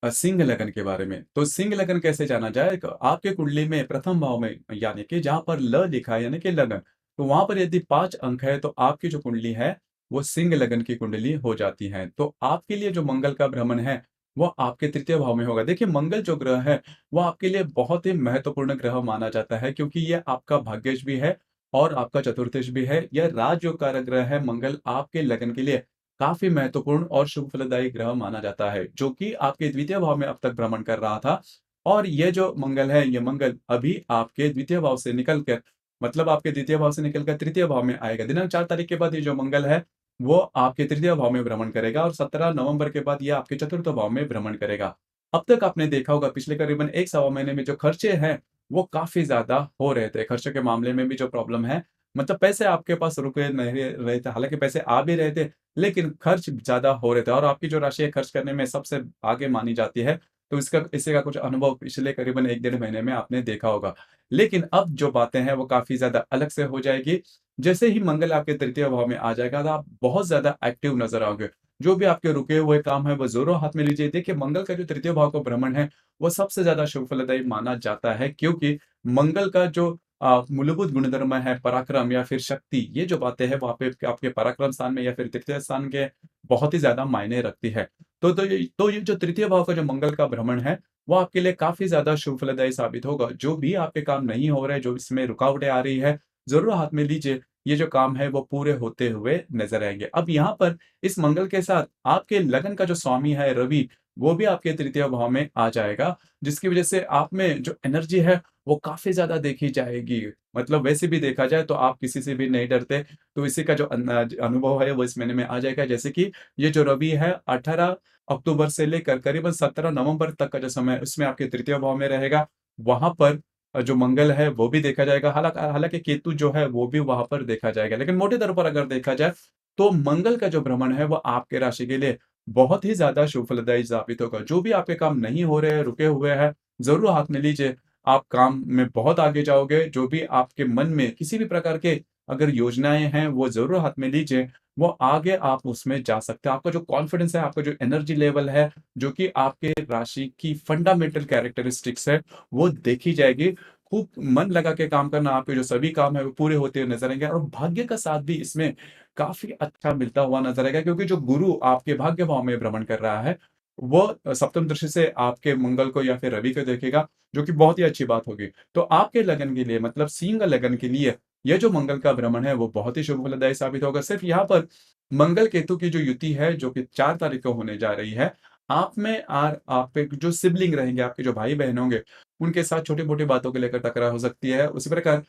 Speaker 1: सिंह लगन के बारे में। तो सिंह लगन कैसे जाना जाए? आपके कुंडली में प्रथम भाव में, यानी कि जहाँ पर ल लिखा है, यानी कि लगन, तो वहाँ पर यदि 5 अंक है, तो आपकी जो कुंडली है, वो सिंह लगन की कुंडली हो जाती है। तो आपके लिए जो मंगल का भ्रमण है, वो आपके तृतीय भाव में होगा। देखिए, मंगल जो ग्रह है, वो आपके लिए बहुत ही महत्वपूर्ण ग्रह माना जाता है, क्योंकि ये आपका भाग्येश भी है और आपका चतुर्थेश भी है। यह राजयोग कारक ग्रह है। मंगल आपके लगन के लिए काफ़ी महत्वपूर्ण और शुभ फलदायी ग्रह माना जाता है, जो कि आपके द्वितीय भाव में अब तक भ्रमण कर रहा था। और ये जो मंगल है, ये मंगल अभी आपके द्वितीय भाव से निकल कर, मतलब आपके द्वितीय भाव से निकल कर तृतीय भाव में आएगा। दिनांक 4 तारीख के बाद ये जो मंगल है, वो आपके तृतीय भाव में भ्रमण करेगा और 17 नवंबर के बाद ये आपके चतुर्थ भाव में भ्रमण करेगा। अब तक आपने देखा होगा, पिछले करीबन 1 सवा महीने में जो खर्चे हैं, वो काफ़ी ज़्यादा हो रहे थे। खर्चों के मामले में भी जो प्रॉब्लम है, मतलब पैसे आपके पास रुके नहीं रहे थे। हालाँकि पैसे आ भी रहे थे, लेकिन खर्च ज़्यादा हो रहे थे और आपकी जो राशि है खर्च करने में सबसे आगे मानी जाती है। तो इसका इसी का कुछ अनुभव पिछले करीबन 1 डेढ़ महीने में आपने देखा होगा। लेकिन अब जो बातें हैं, वो काफ़ी ज़्यादा अलग से हो जाएगी। जैसे ही मंगल आपके तृतीय भाव में आ जाएगा, तो आप बहुत ज़्यादा एक्टिव नज़र आओगे। जो भी आपके रुके हुए काम हैं, वो ज़ोरों हाथ में लीजिए। देखिए, मंगल का जो तृतीय भाव का भ्रमण है, वो सबसे ज़्यादा शुभ फलदायी माना जाता है, क्योंकि मंगल का जो मूलभूत गुणधर्म है, पराक्रम या फिर शक्ति, ये जो बातें हैं, वहाँ पे आपके पराक्रम स्थान में या फिर तृतीय स्थान के बहुत ही ज़्यादा मायने रखती है। तो ये जो तृतीय भाव का जो मंगल का भ्रमण है, वो आपके लिए काफ़ी ज़्यादा शुभ फलदायी साबित होगा। जो भी आपके काम नहीं हो रहे, जो इसमें रुकावटें आ रही है, ज़रूर हाथ में लीजिए। ये जो काम है, वो पूरे होते हुए नज़र आएँगे। अब यहाँ पर इस मंगल के साथ आपके लगन का जो स्वामी है रवि, वो भी आपके तृतीय भाव में आ जाएगा, जिसकी वज़ह से आप में जो एनर्जी है, वो काफ़ी ज़्यादा देखी जाएगी। मतलब वैसे भी देखा जाए, तो आप किसी से भी नहीं डरते, तो इसी का जो अनुभव है, वो इस महीने में आ जाएगा। जैसे कि ये जो रवि है, 18 अक्टूबर से लेकर करीबन 17 नवंबर तक का जो समय है, उसमें आपके तृतीय भाव में रहेगा। वहाँ पर जो मंगल है, वो भी देखा जाएगा। हालाँकि केतु जो है, वो भी वहाँ पर देखा जाएगा। लेकिन मोटे तौर पर अगर देखा जाए, तो मंगल का जो भ्रमण है, वो आपके राशि के लिए बहुत ही ज़्यादा शुभ फलदायी साबित होगा। जो भी आपके काम नहीं हो रहे हैं, रुके हुए हैं, ज़रूर हाथ में लीजिए। आप काम में बहुत आगे जाओगे। जो भी आपके मन में किसी भी प्रकार के अगर योजनाएँ हैं, वो ज़रूर हाथ में लीजिए। वो आगे आप उसमें जा सकते हैं। आपका जो कॉन्फिडेंस है, आपका जो एनर्जी लेवल है, जो कि आपके राशि की फंडामेंटल कैरेक्टरिस्टिक्स है, वो देखी जाएगी। खूब मन लगा के काम करना, आपके जो सभी काम हैं, वो पूरे होते हुए नज़र आएँगे और भाग्य का साथ भी इसमें काफ़ी अच्छा मिलता हुआ नज़र आएगा, क्योंकि जो गुरु आपके भाग्य भाव में भ्रमण कर रहा है, वो सप्तम दृष्टि से आपके मंगल को या फिर रवि को देखेगा, जो कि बहुत ही अच्छी बात होगी। तो आपके लगन के लिए, मतलब सिंह लगन के लिए, ये जो मंगल का भ्रमण है, वो बहुत ही शुभ फलदायी साबित होगा। सिर्फ़ यहाँ पर मंगल-केतु की जो युति है, जो कि 4 तारीख को होने जा रही है, आप में और आपके जो सिबलिंग रहेंगे, आपके जो भाई-बहन होंगे, उनके साथ छोटी-मोटी बातों को लेकर तकरार हो सकती है। उसी प्रकार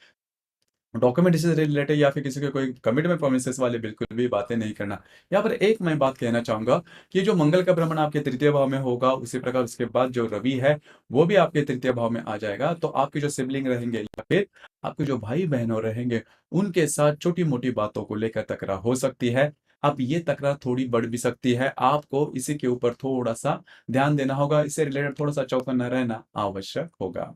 Speaker 1: डॉक्यूमेंट से रिलेटेड या फिर किसी के कोई कमिटमेंट प्रोमिसेस वाली बिल्कुल भी बातें नहीं करना। यहाँ पर एक मैं बात कहना चाहूँगा कि जो मंगल का भ्रमण आपके तृतीय भाव में होगा, उसी प्रकार उसके बाद जो रवि है, वो भी आपके तृतीय भाव में आ जाएगा। तो आपके जो सिबलिंग रहेंगे या फिर आपके जो भाई-बहनों रहेंगे, उनके साथ छोटी-मोटी बातों को लेकर तकरार हो सकती है। अब ये तकरार थोड़ी बढ़ भी सकती है, आपको इसी के ऊपर थोड़ा-सा ध्यान देना होगा, इससे रिलेटेड थोड़ा-सा चौकन्ना रहना आवश्यक होगा।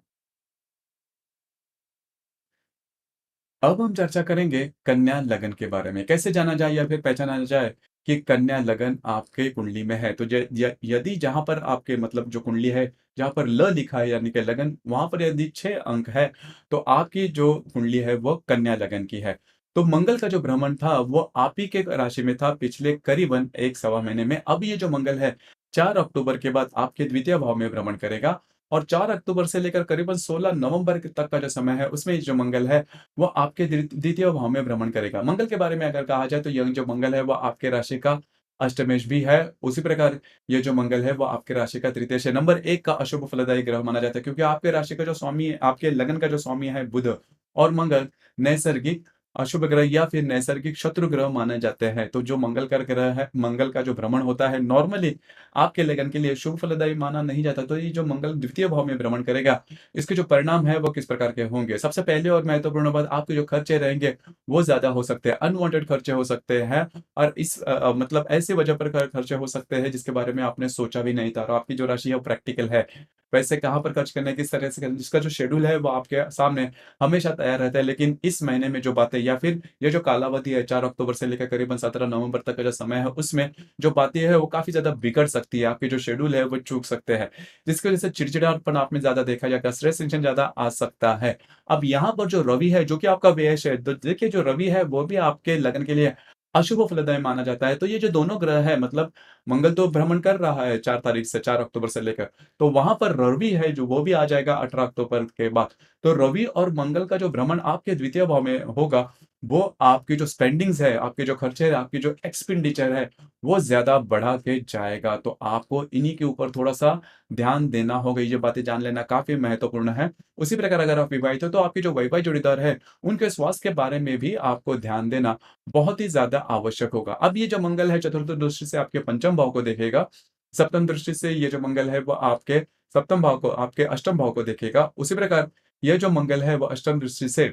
Speaker 1: अब हम चर्चा करेंगे कन्या लगन के बारे में। कैसे जाना जाए या फिर पहचाना जाए कि कन्या लगन आपके कुंडली में है? तो ज य यदि जहाँ पर आपके मतलब जो कुंडली है, जहाँ पर ल लिखा है यानी कि लगन, वहाँ पर यदि 6 अंक है, तो आपकी जो कुंडली है वो कन्या लगन की है। तो मंगल का जो भ्रमण था वो आप ही के राशि में था पिछले करीबन 1 सवा महीने में। अब ये जो मंगल है 4 अक्टूबर के बाद आपके द्वितीय भाव में भ्रमण करेगा और 4 अक्टूबर से लेकर करीबन 16 नवंबर तक का जो समय है, उसमें ये जो मंगल है वो आपके द्वितीय भाव में भ्रमण करेगा। मंगल के बारे में अगर कहा जाए तो यह जो मंगल है वो आपके राशि का अष्टमेश भी है। उसी प्रकार ये जो मंगल है वो आपके राशि का तृतीयेश है। नंबर 1 का अशुभ फलदायी ग्रह माना जाता है क्योंकि आपके राशि का जो स्वामी है, आपके लगन का जो स्वामी है बुध और मंगल नैसर्गिक अशुभ ग्रह या फिर नैसर्गिक शत्रु ग्रह माने जाते हैं। तो जो मंगल का ग्रह है, मंगल का जो भ्रमण होता है नॉर्मली आपके लगन के लिए शुभ फलदायी माना नहीं जाता। तो ये जो मंगल द्वितीय भाव में भ्रमण करेगा, इसके जो परिणाम है वो किस प्रकार के होंगे? सबसे पहले और महत्वपूर्ण बात, आपके जो खर्चे रहेंगे वो ज़्यादा हो सकते हैं, अनवांटेड खर्चे हो सकते हैं और मतलब ऐसी वजह पर खर्चे हो सकते हैं जिसके बारे में आपने सोचा भी नहीं था और आपकी जो राशि है वो प्रैक्टिकल है। पैसे कहाँ पर खर्च करने हैं, किस तरह से करना है, जिसका जो शेड्यूल है वो आपके सामने हमेशा तैयार रहता है। लेकिन इस महीने में जो बातें या फिर ये जो कालावधि है 4 अक्टूबर से लेकर करीबन 17 नवंबर तक का जो समय है, उसमें जो बातें हैं वो काफ़ी ज़्यादा बिगड़ सकती है। आपकी जो शेड्यूल है वो चूक सकते हैं। जिसकी वजह से चिड़चिड़ापन आप में ज़्यादा देखा जाएगा, स्ट्रेस टेंशन ज़्यादा आ सकता है। अब यहाँ पर जो रवि है, जो कि आपका व्ययश है, तो देखिए जो रवि है, वो भी आपके लगन के लिए अशुभ फलदायी माना जाता है। तो ये जो दोनों ग्रह हैं, मतलब मंगल तो भ्रमण कर रहा है 4 तारीख से 4 अक्टूबर से लेकर, तो वहाँ पर रवि है, जो वो भी आ जाएगा 18 अक्टूबर के बाद। तो रवि और मंगल का जो भ्रमण आपके द्वितीय भाव में होगा, वो आपकी जो स्पेंडिंग्स है, आपके जो खर्चे हैं, आपकी जो एक्सपेंडिचर है, वो ज़्यादा बढ़ा के जाएगा। तो आपको इन्हीं के ऊपर थोड़ा-सा ध्यान देना होगा, ये बातें जान लेना काफ़ी महत्वपूर्ण है। उसी प्रकार अगर आप विवाहित हो, तो आपके जो वैवाहिक जोड़ीदार हैं, उनके स्वास्थ्य के बारे में भी आपको ध्यान देना बहुत ही ज़्यादा आवश्यक होगा। अब ये जो मंगल है, चतुर्थ दृष्टि से आपके पंचम भाव को देखेगा, सप्तम दृष्टि से ये जो मंगल है, वो आपके सप्तम भाव को, आपके अष्टम भाव को देखेगा। उसी प्रकार ये जो मंगल है, वो अष्टम दृष्टि से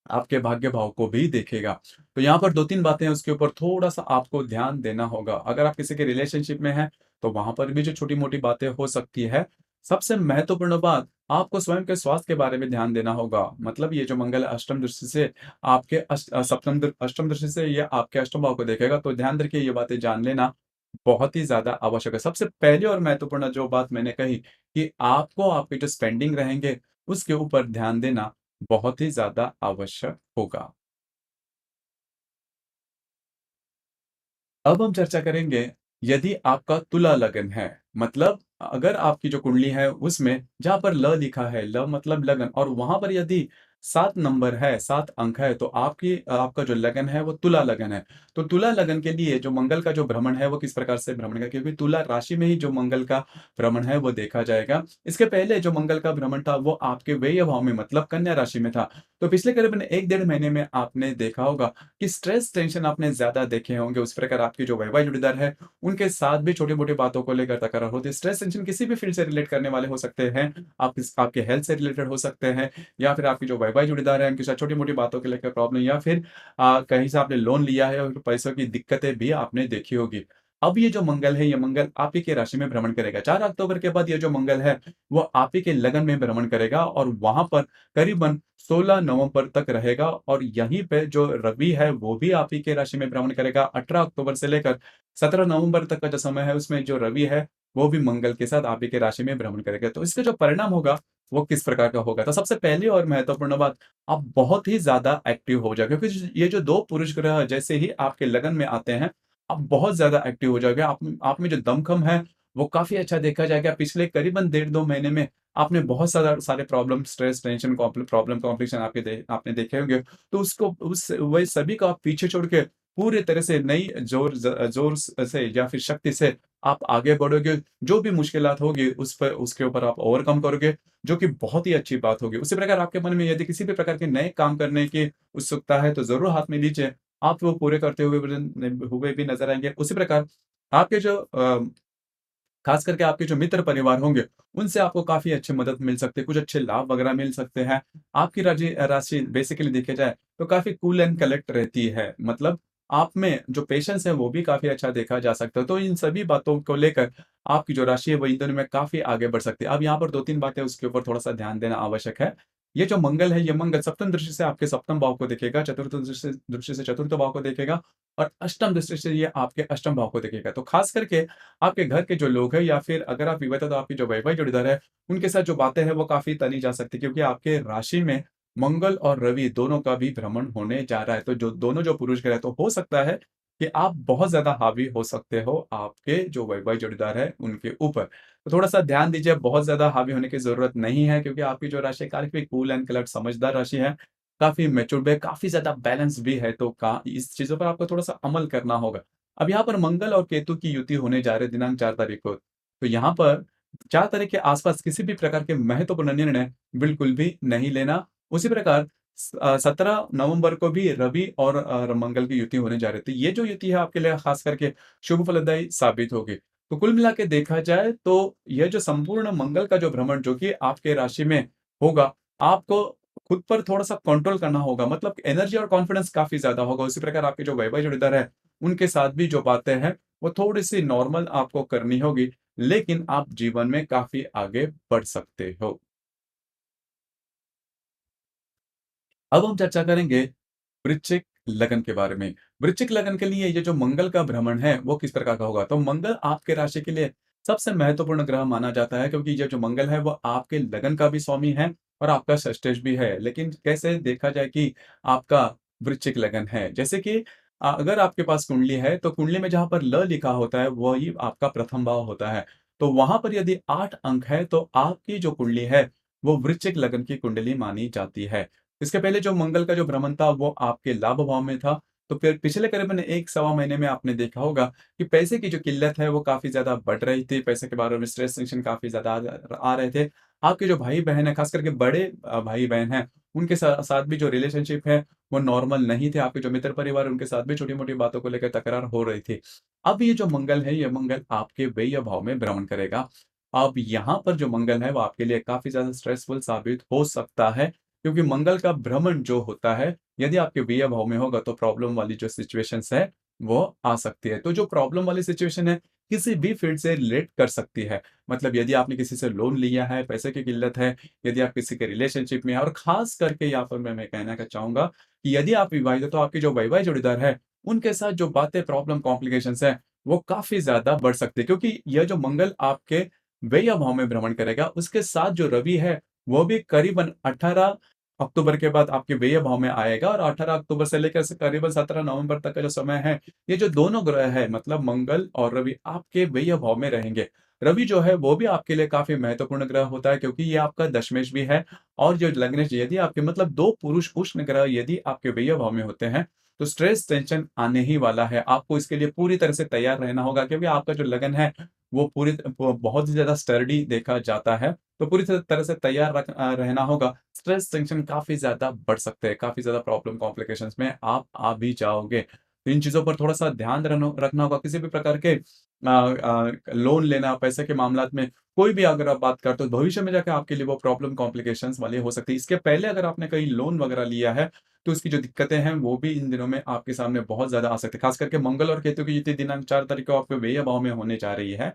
Speaker 1: आपके भाग्य भाव को भी देखेगा। तो यहाँ पर 2-3 बातें हैं, उसके ऊपर थोड़ा-सा आपको ध्यान देना होगा। अगर आप किसी के रिलेशनशिप में हैं, तो वहाँ पर भी जो छोटी-मोटी बातें हो सकती है। सबसे महत्वपूर्ण बात, आपको स्वयं के स्वास्थ्य के बारे में ध्यान देना होगा। मतलब ये जो मंगल है अष्टम दृष्टि से आपके अष्टम दृष्टि से ये आपके अष्टम भाव को देखेगा, तो ध्यान रखिए ये बातें जान लेना बहुत ही ज़्यादा आवश्यक है। सबसे पहली और महत्वपूर्ण जो बात मैंने कही कि आपको आपके जो स्पेंडिंग रहेंगे, उसके ऊपर ध्यान देना बहुत ही ज़्यादा आवश्यक होगा। अब हम चर्चा करेंगे यदि आपका तुला लगन है, मतलब अगर आपकी जो कुंडली है उसमें जहाँ पर ल लिखा है, ल मतलब लगन और वहाँ पर यदि 7 नंबर है, 7 अंक है, तो आपका जो लगन है वो तुला लगन है। तो तुला लगन के लिए जो मंगल का जो भ्रमण है वो किस प्रकार से भ्रमण का, क्योंकि तुला राशि में ही जो मंगल का भ्रमण है वो देखा जाएगा। इसके पहले जो मंगल का भ्रमण था वो आपके व्यय भाव में मतलब कन्या राशि में था। तो पिछले करीबन 1 डेढ़ महीने में आपने देखा होगा कि स्ट्रेस टेंशन आपने ज़्यादा देखे होंगे, उस प्रकार आपके जो वैवाहिक जोड़ीदार है, उनके साथ भी छोटी-मोटी बातों को लेकर तकरार होती है। स्ट्रेस टेंशन किसी भी फील्ड से रिलेट करने वाले हो सकते हैं, आपके हेल्थ से रिलेटेड हो सकते हैं या फिर आपके जो वैवाहिक जोड़ीदार हैं, उनके साथ छोटी-मोटी बातों को लेकर प्रॉब्लम या फिर कहीं से आपने लोन लिया है और पैसों की दिक्कतें भी आपने देखी होगी। अब ये जो मंगल है, ये मंगल आप ही के राशि में भ्रमण करेगा। 4 अक्टूबर के बाद ये जो मंगल है, वो आप ही के लगन में भ्रमण करेगा और वहाँ पर करीबन 16 नवंबर तक रहेगा और यहीं पे जो रवि है वो भी आप ही के राशि में भ्रमण करेगा। 18 अक्टूबर से लेकर 17 नवंबर तक का जो समय है उसमें जो रवि है वो भी मंगल के साथ आप ही के राशि में भ्रमण करेगा। तो इसका जो परिणाम होगा वो किस प्रकार का होगा? तो सबसे पहली और महत्वपूर्ण बात, आप बहुत ही ज़्यादा एक्टिव हो जाओगे क्योंकि ये जो 2 पुरुष ग्रह जैसे ही आपके लगन में आते हैं, आप बहुत ज़्यादा एक्टिव हो जाओगे। आप में जो दमखम है वो काफ़ी अच्छा देखा जाएगा। पिछले करीबन डेढ़ 2 महीने में आपने बहुत सारे problem, stress, tension, problem, complication आपने देखे होंगे। तो उसको उस वही सभी को आप पीछे छोड़ के पूरे तरह से नई जोर से या फिर शक्ति से आप आगे बढ़ोगे। जो भी मुश्किलात होगी उसके ऊपर आप ओवरकम करोगे, जो कि बहुत ही अच्छी बात होगी। उसी प्रकार आपके मन में यदि किसी भी प्रकार के नए काम करने की उत्सुकता है, तो ज़रूर हाथ में लीजिए। आप वो पूरे करते हुए भी नज़र आएँगे। उसी प्रकार आपके जो खास करके आपके जो मित्र परिवार होंगे, उनसे आपको काफ़ी अच्छी मदद मिल सकती है, कुछ अच्छे लाभ वगैरह मिल सकते हैं। आपकी राशि बेसिकली देखा जाए तो काफ़ी कूल एंड कलेक्ट रहती है। मतलब आप में जो पेशेंस है वो भी काफ़ी अच्छा देखा जा सकता है। तो इन सभी बातों को लेकर आपकी जो राशि है वो इन दिनों में काफ़ी आगे बढ़ सकती है। अब यहाँ पर 2-3 बातें उसके ऊपर थोड़ा-सा ध्यान देना आवश्यक है। ये जो मंगल है, ये मंगल सप्तम दृष्टि से आपके सप्तम भाव को देखेगा, चतुर्थ दृष्टि से चतुर्थ भाव को देखेगा और अष्टम दृष्टि से ये आपके अष्टम भाव को देखेगा। तो खास करके आपके घर के जो लोग हैं या फिर अगर आप विवाहित हैं तो आपकी जो वैवाहिक जोड़ीदार है, उनके साथ जो बातें हैं वो काफ़ी तनी जा सकती है क्योंकि आपके राशि में मंगल और रवि दोनों का भी भ्रमण होने जा रहा है। तो जो दोनों जो पुरुष ग्रह हैं तो हो सकता है कि आप बहुत ज़्यादा हावी हो सकते हो आपके जो वैवाहिक जोड़ीदार है उनके ऊपर। तो थोड़ा-सा ध्यान दीजिए, बहुत ज़्यादा हावी होने की ज़रूरत नहीं है क्योंकि आपकी जो राशि है काफ़ी कूल एंड कलेक्ट समझदार राशि है, काफ़ी मैच्योर्ड है, काफ़ी ज़्यादा बैलेंस भी है तो का इस चीज़ों पर आपको थोड़ा-सा अमल करना होगा। अब यहाँ पर मंगल और केतु की युति होने जा रही है दिनांक 4 तारीख को। तो यहाँ पर 4 तारीख के आस-पास किसी भी प्रकार के महत्वपूर्ण निर्णय बिल्कुल भी नहीं लेना। उसी प्रकार 17 नवंबर को भी रवि और मंगल की युति होने जा रही थी। ये जो युति है आपके लिए खास करके शुभ फलदायी साबित होगी। तो कुल मिला के देखा जाए तो ये जो संपूर्ण मंगल का जो भ्रमण जो कि आपके राशि में होगा, आपको खुद पर थोड़ा-सा कंट्रोल करना होगा। मतलब एनर्जी और कॉन्फिडेंस काफ़ी ज़्यादा होगा। उसी प्रकार आपके जो वैवाहिक जोड़ीदार है, उनके साथ भी जो बातें हैं, वो थोड़ी-सी नॉर्मल आपको करनी होगी, लेकिन आप जीवन में काफ़ी आगे बढ़ सकते हो। अब हम चर्चा करेंगे वृश्चिक लगन के बारे में। वृश्चिक लगन के लिए ये जो मंगल का भ्रमण है, वो किस प्रकार का होगा? तो मंगल आपके राशि के लिए सबसे महत्वपूर्ण ग्रह माना जाता है क्योंकि ये जो मंगल है, वो आपके लगन का भी स्वामी है और आपका षष्ठेश भी है। लेकिन कैसे देखा जाए कि आपका वृश्चिक लगन है? जैसे कि अगर आपके पास कुंडली है, तो कुंडली में जहाँ पर ल लिखा होता है, वही आपका प्रथम भाव होता है। तो वहाँ पर यदि 8 अंक है, तो आपकी जो कुंडली है, वो वृश्चिक लगन की कुंडली मानी जाती है। इसके पहले जो मंगल का जो भ्रमण था वो आपके लाभ भाव में था। तो फिर पिछले करीबन 1 सवा महीने में आपने देखा होगा कि पैसे की जो किल्लत है वो काफ़ी ज़्यादा बढ़ रही थी। पैसे के बारे में स्ट्रेस टेंशन काफ़ी ज़्यादा आ रहे थे। आपके जो भाई-बहन हैं, ख़ास करके बड़े भाई-बहन हैं, उनके साथ भी जो रिलेशनशिप है वो नॉर्मल नहीं थे। आपके जो मित्र परिवार है उनके साथ भी छोटी-मोटी बातों को लेकर तकरार हो रही थी। अब ये जो मंगल है, ये मंगल आपके व्यय भाव में भ्रमण करेगा। अब यहाँ पर जो मंगल है वो आपके लिए काफ़ी ज़्यादा स्ट्रेसफुल साबित हो सकता है। क्योंकि मंगल का भ्रमण जो होता है, यदि आपके व्यय भाव में होगा तो प्रॉब्लम वाली जो सिचुएशंस है, वो आ सकती है। तो जो प्रॉब्लम वाली सिचुएशन है, किसी भी फील्ड से रिलेट कर सकती है। मतलब यदि आपने किसी से लोन लिया है, पैसे की किल्लत है, यदि आप किसी के रिलेशनशिप में हैं और ख़ास करके यहाँ पर मैं कहना चाहूँगा कि यदि आप विवाहित हैं, तो आपके जो वैवाहिक जोड़ीदार है, उनके साथ जो बातें, प्रॉब्लम, कॉम्प्लिकेशंस हैं, वो काफ़ी ज़्यादा बढ़ सकती है। क्योंकि यह जो मंगल आपके व्यय भाव में भ्रमण करेगा, उसके साथ जो रवि है, वो भी करीबन 18 अक्टूबर के बाद आपके व्यय भाव में आएगा और 18 अक्टूबर से लेकर करीबन 17 नवंबर तक का जो समय है, ये जो दोनों ग्रह है मतलब मंगल और रवि आपके व्यय भाव में रहेंगे। रवि जो है वो भी आपके लिए काफ़ी महत्वपूर्ण ग्रह होता है क्योंकि ये आपका दशमेश भी है और जो लग्नेश यदि आपके मतलब 2 पुरुष उष्ण ग्रह यदि आपके व्यय भाव में होते हैं, तो स्ट्रेस टेंशन आने ही वाला है। आपको इसके लिए पूरी तरह से तैयार रहना होगा क्योंकि आपका जो लगन है, वो बहुत ही ज़्यादा स्टर्डी देखा जाता है। तो पूरी तरह से तैयार रहना होगा। स्ट्रेस टेंशन काफ़ी ज़्यादा बढ़ सकते हैं, काफ़ी ज़्यादा प्रॉब्लम कॉम्प्लिकेशंस में आप आ भी जाओगे। तो इन चीज़ों पर थोड़ा-सा ध्यान रखना होगा। किसी भी प्रकार के लोन लेना, पैसे के मामलात में कोई भी अगर आप बात करते हो, भविष्य में जाके आपके लिए वो प्रॉब्लम कॉम्प्लिकेशंस वाली हो सकती है। इसके पहले अगर आपने कहीं लोन वगैरह लिया है, तो उसकी जो दिक्कतें हैं, वो भी इन दिनों में आपके सामने बहुत ज़्यादा आ सकती है। खास करके मंगल और केतु की युति दिनांक 4 तारीख को आपके व्यय भाव में होने जा रही है।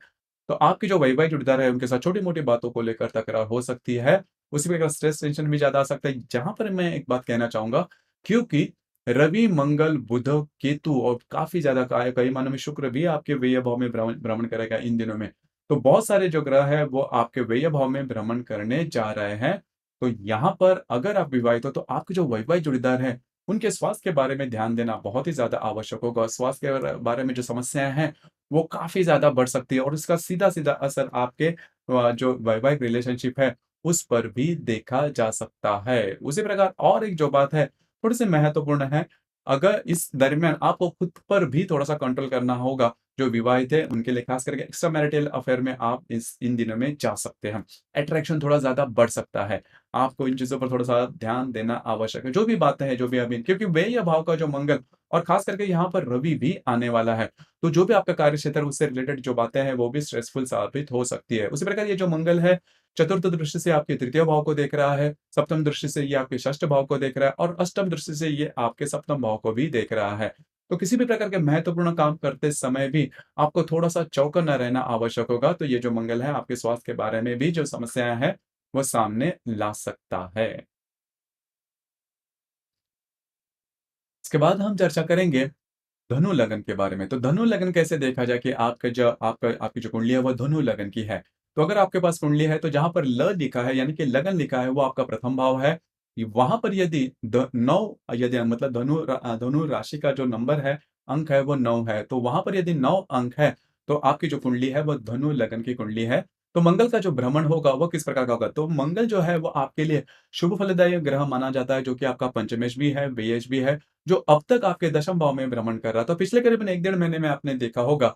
Speaker 1: तो आपके जो वैवाहिक जोड़ीदार है, उनके साथ छोटी-मोटी बातों को लेकर तकरार हो सकती है। उसी प्रकार स्ट्रेस टेंशन भी ज़्यादा आ सकता है। जहाँ पर मैं एक बात कहना चाहूँगा क्योंकि रवि, मंगल, बुध, केतु और काफ़ी ज़्यादा कई मायनों में शुक्र भी आपके व्यय भाव में भ्रमण भ्रमण करेगा इन दिनों में। तो बहुत सारे जो ग्रह हैं, वो आपके व्यय भाव में भ्रमण करने जा रहे हैं। तो यहाँ पर अगर आप विवाहित हो, तो आपके जो वैवाहिक जोड़ीदार हैं, उनके स्वास्थ्य के बारे में ध्यान देना बहुत ही ज़्यादा आवश्यक होगा। स्वास्थ्य के बारे में जो समस्याएँ हैं, वो काफ़ी ज़्यादा बढ़ सकती है और उसका सीधा-सीधा असर आपके जो वैवाहिक रिलेशनशिप है, उस पर भी देखा जा सकता है। उसी प्रकार और एक जो बात है, थोड़ी-सी महत्वपूर्ण है, अगर इस दरमियान आपको खुद पर भी थोड़ा-सा कंट्रोल करना होगा, जो विवाहित है उनके लिए खास करके एक्स्ट्रा मैरिटल अफेयर में आप इन दिनों में जा सकते हैं। अट्रैक्शन थोड़ा ज़्यादा बढ़ सकता है। आपको इन चीज़ों पर थोड़ा-सा ध्यान देना आवश्यक है। जो भी बातें हैं, जो भी अभी क्योंकि व्यय भाव का जो मंगल और खास करके यहाँ पर रवि भी आने वाला है। तो जो भी आपका कार्यक्षेत्र है उससे रिलेटेड जो बातें हैं वो भी स्ट्रेसफुल साबित हो सकती है। उसी प्रकार ये जो मंगल है चतुर्थ दृष्टि से आपके तृतीय भाव को देख रहा है, सप्तम दृष्टि से ये आपके षष्ठ भाव को देख रहा है और अष्टम दृष्टि से ये आपके सप्तम भाव को भी देख रहा है। तो किसी भी प्रकार के महत्वपूर्ण काम करते समय भी आपको थोड़ा-सा चौकन्ना रहना आवश्यक होगा। तो ये जो मंगल है आपके स्वास्थ्य के बारे में भी जो समस्याएँ हैं, वो सामने ला सकता है। इसके बाद हम चर्चा करेंगे धनु लगन के बारे में। तो धनु लगन कैसे देखा जाए कि आपकी जो कुंडली है वो धनु लगन की है। तो अगर आपके पास कुंडली है तो जहाँ पर ल लिखा है यानी कि लगन लिखा है वो आपका प्रथम भाव है। वहाँ पर यदि 9 यदि मतलब धनु राशि का जो नंबर है, अंक है वो 9 है। तो वहाँ पर यदि 9 अंक है तो आपकी जो कुंडली है वो धनु लगन की कुंडली है। तो मंगल का जो भ्रमण होगा वो किस प्रकार का होगा? तो मंगल जो है वो आपके लिए शुभ फलदायक ग्रह माना जाता है जो कि आपका पंचमेश भी है, व्ययेश भी है। जो अब तक आपके दशम भाव में भ्रमण कर रहा था। पिछले करीबन 1 डेढ़ महीने में आपने देखा होगा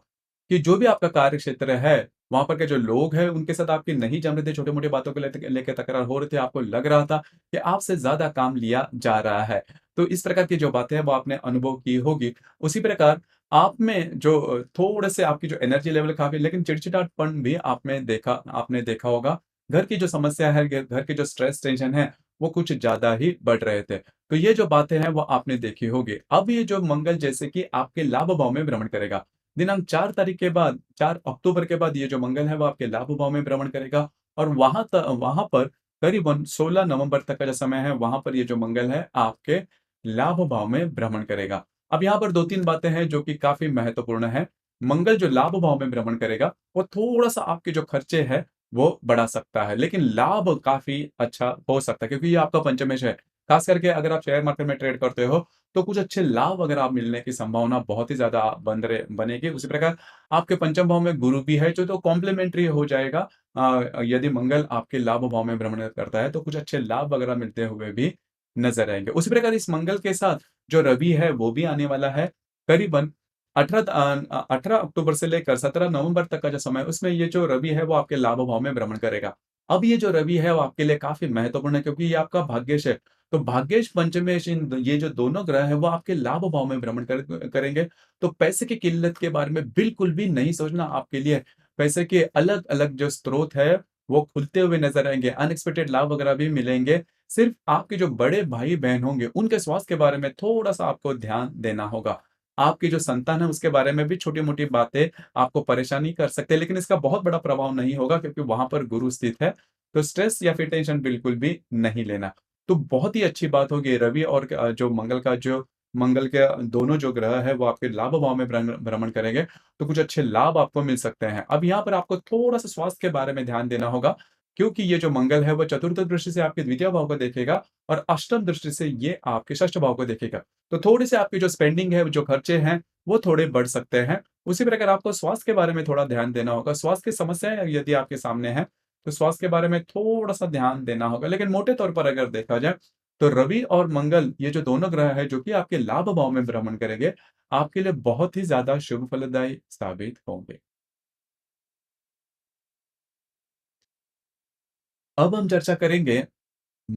Speaker 1: कि जो भी आपका कार्यक्षेत्र है, वहाँ पर के जो लोग हैं, उनके साथ आपकी नहीं जम रही थी, छोटी-मोटी बातों को लेके तकरार हो रही थी, आपको लग रहा था कि आपसे ज़्यादा काम लिया जा रहा है। तो इस प्रकार की जो बातें हैं, वो आपने अनुभव की होगी। उसी प्रकार आप में जो थोड़े से आपकी जो एनर्जी लेवल काफ़ी लेकिन चिड़चिड़ापन भी आपने देखा होगा। घर की जो समस्या है, घर की जो स्ट्रेस, टेंशन है, वो कुछ ज़्यादा ही बढ़ रहे थे। तो ये जो बातें हैं वो आपने देखी होगी। अब ये जो मंगल जैसे कि आपके लाभ भाव में भ्रमण करेगा। दिनांक 4 तारीख के बाद 4 अक्टूबर के बाद ये जो मंगल है वो आपके लाभ भाव में भ्रमण करेगा और वहाँ पर करीबन 16 नवंबर तक का जो समय है वहाँ पर ये जो मंगल है आपके लाभ भाव में भ्रमण करेगा। अब यहाँ पर 2-3 बातें हैं जो कि काफ़ी महत्वपूर्ण है। मंगल जो लाभ भाव में भ्रमण करेगा वो थोड़ा-सा आपके जो खर्चे हैं वो बढ़ा सकता है। लेकिन लाभ काफ़ी अच्छा हो सकता है क्योंकि ये आपका पंचमेश है। खास करके अगर आप शेयर मार्केट में ट्रेड करते हो, तो कुछ अच्छे लाभ अगर आप मिलने की संभावना बहुत ही ज़्यादा बनेगी। उसी प्रकार आपके पंचम भाव में गुरु भी है, जो तो कॉम्प्लीमेंट्री हो जाएगा। यदि मंगल आपके लाभ भाव में भ्रमण करता है, तो कुछ अच्छे लाभ वगैरह मिलते हुए भी नज़र आएँगे। उसी प्रकार इस मंगल के साथ जो रवि है, वो भी आने वाला है। करीबन 18 अक्टूबर से लेकर 17 नवंबर तक का जो समय है, उसमें ये जो रवि है, वो आपके लाभ भाव में भ्रमण करेगा। अब ये जो रवि है, वो आपके लिए काफ़ी महत्वपूर्ण है क्योंकि ये आपका भाग्येश है। तो भाग्येश, पंचमेश ये जो दोनों ग्रह हैं वो आपके लाभ भाव में भ्रमण करेंगे। तो पैसे की किल्लत के बारे में बिल्कुल भी नहीं सोचना आपके लिए पैसे के अलग-अलग जो स्रोत है वो खुलते हुए नज़र आएँगे। अनएक्सपेक्टेड लाभ वगैरह भी मिलेंगे। सिर्फ़ आपके जो बड़े भाई-बहन होंगे उनके स्वास्थ्य के बारे में थोड़ा-सा आपको ध्यान देना होगा। आपकी जो संतान है उसके बारे में भी छोटी-मोटी बातें आपको परेशानी कर सकते हैं, लेकिन इसका बहुत बड़ा प्रभाव नहीं होगा क्योंकि वहाँ पर गुरु स्थित है। तो स्ट्रेस या फिर टेंशन बिल्कुल भी नहीं लेना। तो बहुत ही अच्छी बात होगी रवि और जो मंगल के दोनों जो ग्रह है वो आपके लाभ भाव में भ्रमण करेंगे, तो कुछ अच्छे लाभ आपको मिल सकते हैं। अब यहाँ पर आपको थोड़ा-सा स्वास्थ्य के बारे में ध्यान देना होगा, क्योंकि ये जो मंगल है वो चतुर्थ दृष्टि से आपके द्वितीय भाव को देखेगा और अष्टम दृष्टि से ये आपके षष्ठ भाव को देखेगा। तो थोड़ी-सी आपकी जो स्पेंडिंग है, जो खर्चे हैं, वो थोड़े बढ़ सकते हैं। उसी प्रकार आपको स्वास्थ्य के बारे में थोड़ा ध्यान देना होगा। स्वास्थ्य की समस्याएँ यदि आपके सामने हैं, तो स्वास्थ्य के बारे में थोड़ा-सा ध्यान देना होगा। लेकिन मोटे तौर पर अगर देखा जाए, तो रवि और मंगल ये जो दोनों ग्रह हैं, जो कि आपके लाभ भाव में भ्रमण करेंगे, आपके लिए बहुत ही ज़्यादा शुभ फलदायी साबित होंगे। अब हम चर्चा करेंगे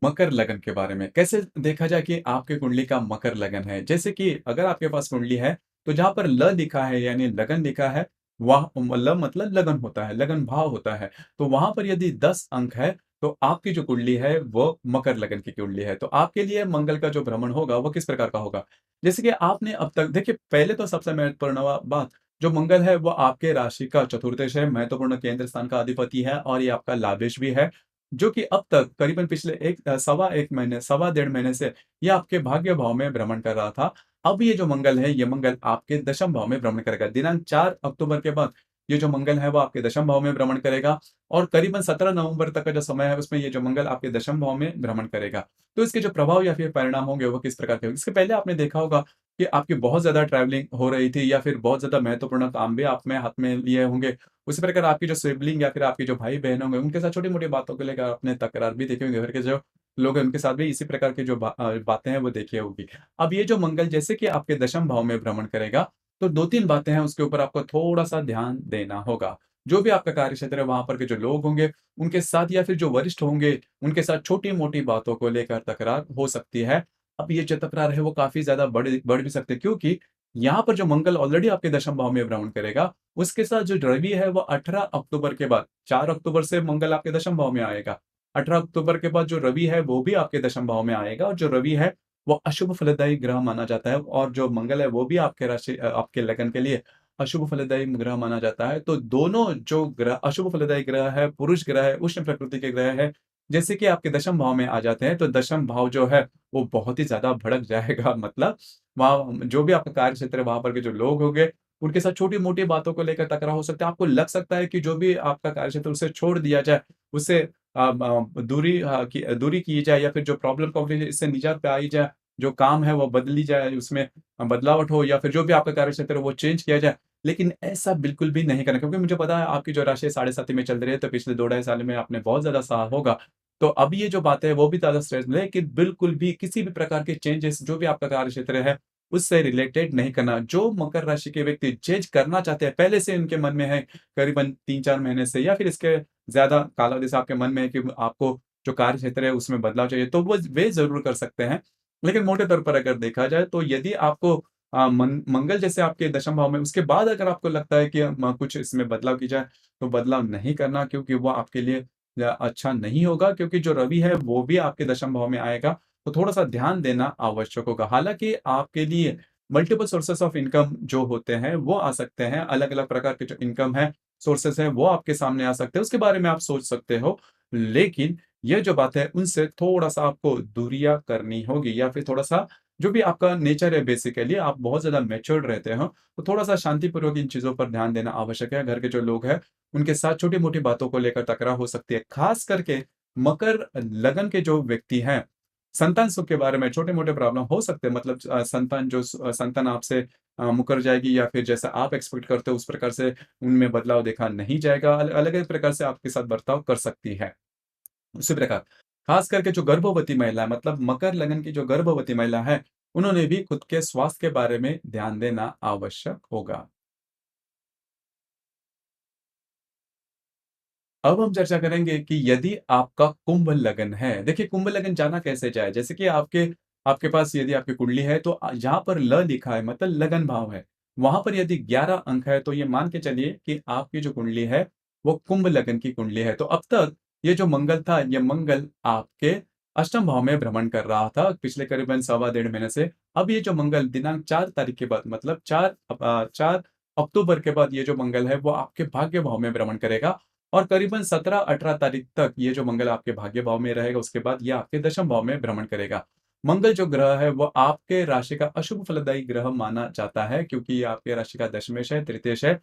Speaker 1: मकर लगन के बारे में। कैसे देखा जाए कि आपकी कुंडली का मकर लगन है? जैसे कि अगर आपके पास कुंडली है, तो जहाँ पर ल लिखा है यानी लगन लिखा है, वह ल मतलब लगन होता है, लगन भाव होता है। तो वहाँ पर यदि 10 अंक है, तो आपकी जो कुंडली है वो मकर लगन की कुंडली है। तो आपके लिए मंगल का जो भ्रमण होगा वो किस प्रकार का होगा? जैसे कि आपने अब तक देखिए पहले तो सबसे महत्वपूर्ण बात जो मंगल है वो आपके राशि का चतुर्थेश है, महत्वपूर्ण केंद्र स्थान का अधिपति है और ये आपका लाभेश भी है। जो कि अब तक करीबन पिछले सवा 1 महीने, सवा डेढ़ महीने से ये आपके भाग्य भाव में भ्रमण कर रहा था। अब ये जो मंगल है, ये मंगल आपके दशम भाव में भ्रमण करेगा। दिनांक 4 अक्टूबर के बाद ये जो मंगल है, वो आपके दशम भाव में भ्रमण करेगा और करीबन 17 नवंबर तक का जो समय है, उसमें ये जो मंगल आपके दशम भाव में भ्रमण करेगा। तो इसके जो प्रभाव या फिर परिणाम होंगे, वो किस प्रकार के होंगे? इसके पहले आपने देखा होगा कि आपकी बहुत ज़्यादा ट्रैवलिंग हो रही थी या फिर बहुत ज़्यादा महत्वपूर्ण काम भी आपने हाथ में लिए होंगे। उसी प्रकार आपकी जो सिबलिंग या फिर आपके जो भाई-बहन होंगे, उनके साथ छोटी-मोटी बातों को लेकर आपने तकरार भी देखी होंगी। घर के जो लोग हैं, उनके साथ भी इसी प्रकार की जो बातें हैं वो देखी होगी। अब ये जो मंगल जैसे कि आपके दशम भाव में भ्रमण करेगा, तो 2-3 बातें हैं उसके ऊपर आपको थोड़ा-सा ध्यान देना होगा। जो भी आपका कार्यक्षेत्र है वहाँ पर के जो लोग होंगे, उनके साथ या फिर जो वरिष्ठ होंगे, उनके साथ छोटी-मोटी बातों को लेकर तकरार हो सकती है। अब ये जो तकरार है वो काफ़ी ज़्यादा बढ़ भी सकती है, क्योंकि यहाँ पर जो मंगल ऑलरेडी आपके दशम भाव में भ्रमण करेगा, उसके साथ जो रवि है वो 18 अक्टूबर के बाद, 4 अक्टूबर से मंगल आपके दशम भाव में आएगा। 18 अक्टूबर के बाद जो रवि है वो भी आपके दशम भाव में आएगा, और जो रवि है वो अशुभ फलदायी ग्रह माना जाता है, और जो मंगल है वो भी आपके आपके लगन के लिए अशुभ फलदायी ग्रह माना जाता है। तो दोनों जो ग्रह अशुभ फलदायी ग्रह है, पुरुष ग्रह है, उष्ण प्रकृति के ग्रह है, जैसे कि आपके दशम भाव में आ जाते हैं, तो दशम भाव जो है वो बहुत ही ज़्यादा भड़क जाएगा। मतलब वहाँ जो भी आपका कार्यक्षेत्र है, वहाँ पर के जो लोग होंगे, उनके साथ छोटी-मोटी बातों को लेकर टकराव हो सकता है। आपको लग सकता है कि जो भी आपका कार्यक्षेत्र उसे छोड़ दिया जाए, उससे दूरी की जाए, या फिर जो प्रॉब्लम कॉम्प्लिकेशन इससे निजात पाई जाए, जो काम है वो बदली जाए, उसमें बदलावट हो, या फिर जो भी आपका कार्यक्षेत्र है वो चेंज किया जाए। लेकिन ऐसा बिल्कुल भी नहीं करना, क्योंकि मुझे पता है आपकी जो राशि साढ़े साती में चल रही है, तो पिछले 2 ढाई साल में आपने बहुत ज़्यादा सहा होगा। तो अब ये जो बात है वो भी ज़्यादा स्ट्रेस में, लेकिन बिल्कुल भी किसी भी प्रकार के चेंजेस जो भी आपका कार्यक्षेत्र है, उससे रिलेटेड नहीं करना। जो मकर राशि के व्यक्ति चेंज करना चाहते हैं, पहले से उनके मन में है, करीबन 3-4 महीने से, या फिर इसके ज़्यादा कालावधि से आपके मन में है कि आपको जो कार्यक्षेत्र है उसमें बदलाव चाहिए, तो वो वे ज़रूर कर सकते हैं। लेकिन मोटे तौर पर अगर देखा जाए, तो यदि आपको मंगल जैसे आपके दशम भाव में, उसके बाद अगर आपको लगता है कि कुछ इसमें बदलाव की जाए, तो बदलाव नहीं करना, क्योंकि वो आपके लिए अच्छा नहीं होगा, क्योंकि जो रवि है वो भी आपके दशम भाव में आएगा, तो थोड़ा-सा ध्यान देना आवश्यक होगा। हालाँकि आपके लिए मल्टीपल सोर्सेज़ ऑफ इनकम जो होते हैं, वो आ सकते हैं, अलग-अलग प्रकार के जो इनकम है, सोर्सेज़ हैं, वो आपके सामने आ सकते हैं, उसके बारे में आप सोच सकते हो। लेकिन ये जो बात है, उनसे थोड़ा-सा आपको दूरियाँ करनी होगी, या फिर थोड़ा-सा जो भी आपका नेचर है, बेसिकली आप बहुत ज़्यादा मैच्योर्ड रहते हो, तो थोड़ा-सा शांतिपूर्वक इन चीज़ों पर ध्यान देना आवश्यक है। घर के जो लोग हैं, उनके साथ छोटी-मोटी बातों को लेकर टकराव हो सकती है। ख़ास करके मकर लगन के जो व्यक्ति हैं, संतान सुख के बारे में छोटे-मोटे प्रॉब्लम हो सकते हैं, मतलब संतान आपसे मुकर जाएगी, या फिर जैसा आप एक्सपेक्ट करते हो उस प्रकार से उनमें बदलाव देखा नहीं जाएगा। अलग-अलग प्रकार से आपके साथ बर्ताव कर सकती है। उसी प्रकार खास करके जो गर्भवती महिला है, मतलब मकर लगन की जो गर्भवती महिला है, उन्होंने भी खुद के स्वास्थ्य के बारे में ध्यान देना आवश्यक होगा। अब हम चर्चा करेंगे कि यदि आपका कुंभ लगन है, देखिए कुंभ लगन जाना कैसे जाए? जैसे कि आपके आपके पास यदि आपकी कुंडली है, तो जहाँ पर ल लिखा है मतलब लगन भाव है, वहाँ पर यदि 11 अंक है, तो ये मान के चलिए कि आपकी जो कुंडली है, वो कुंभ लगन की कुंडली है। तो अब तक ये जो मंगल था, ये मंगल आपके अष्टम भाव में भ्रमण कर रहा था पिछले करीबन सवा डेढ़ महीने से। अब ये जो मंगल दिनांक 4 तारीख के बाद, मतलब 4 अक्टूबर के बाद ये जो मंगल है, वो आपके भाग्य भाव में भ्रमण करेगा, और करीबन 17-18 तारीख तक ये जो मंगल आपके भाग्य भाव में रहेगा, उसके बाद ये आपके दशम भाव में भ्रमण करेगा। मंगल जो ग्रह है, वो आपके राशि का अशुभ फलदायी ग्रह माना जाता है, क्योंकि ये आपके राशि का दशमेश है, तृतीयेश है,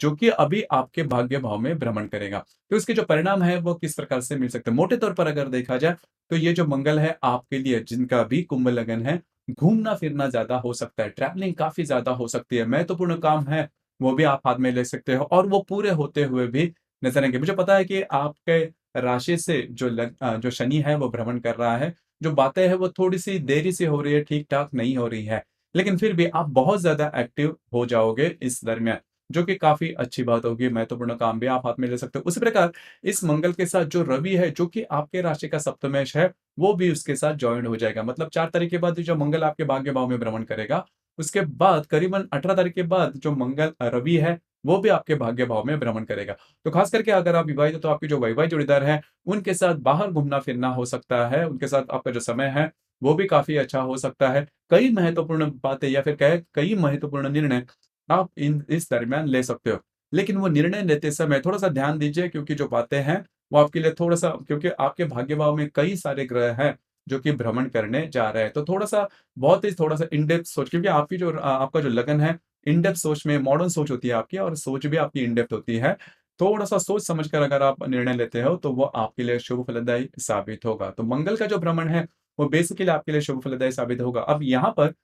Speaker 1: जो कि अभी आपके भाग्य भाव में भ्रमण करेगा। तो इसके जो परिणाम है, वो किस प्रकार से मिल सकते हैं? मोटे तौर पर अगर देखा जाए, तो ये जो मंगल है आपके लिए, जिनका भी कुंभ लगन है, घूमना-फिरना ज़्यादा हो सकता है, ट्रैवलिंग काफ़ी ज़्यादा हो सकती है, महत्वपूर्ण काम है, वो भी आप हाथ में ले सकते हो, और वो पूरे होते हुए भी नज़र आएँगे। मुझे पता है कि आपके राशि से जो शनि है वो भ्रमण कर रहा है, जो बातें हैं वो थोड़ी-सी देरी से हो रही है, ठीक-ठाक नहीं हो रही है। लेकिन फिर भी आप बहुत ज़्यादा एक्टिव हो जाओगे इस दरमियान, जो कि काफ़ी अच्छी बात होगी, महत्वपूर्ण काम भी आप हाथ में ले सकते हो। उसी प्रकार इस मंगल के साथ जो रवि है, जो कि आपके राशि का सप्तमेश है, वो भी उसके साथ जॉइन हो जाएगा। मतलब 4 तारीख के बाद जो मंगल आपके भाग्य भाव में भ्रमण करेगा, उसके बाद करीबन 18 तारीख के बाद जो रवि है, वो भी आपके भाग्य भाव में भ्रमण करेगा। तो खास करके अगर आप विवाहित हो, तो आपके जो वैवाहिक जोड़ीदार हैं, उनके साथ बाहर घूमना-फिरना हो सकता है, उनके साथ आपका जो समय है, वो भी काफ़ी अच्छा हो सकता है। कई महत्वपूर्ण बातें, या फिर कई महत्वपूर्ण निर्णय आप इन इस दरमियान ले सकते हो। लेकिन वो निर्णय लेते समय थोड़ा-सा ध्यान दीजिए, क्योंकि जो बातें हैं, वो आपके लिए थोड़ा-सा, क्योंकि आपके भाग्य भाव में कई सारे ग्रह हैं, जो कि भ्रमण करने जा रहे हैं। तो थोड़ा-सा बहुत ही थोड़ा-सा इन डेप्थ सोच, क्योंकि आपका जो लगन है, इन डेप्थ सोच में मॉडर्न सोच होती है आपकी, और सोच भी आपकी इन डेप्थ होती है। थोड़ा-सा सोच समझ कर अगर आप निर्णय लेते हो, तो वो आपके लिए शुभ फलदायी साबित होगा। तो मंगल का जो भ्रमण है, वो बेसिकली आपके लिए शुभ फलदायी साबित होगा। अब यहाँ पर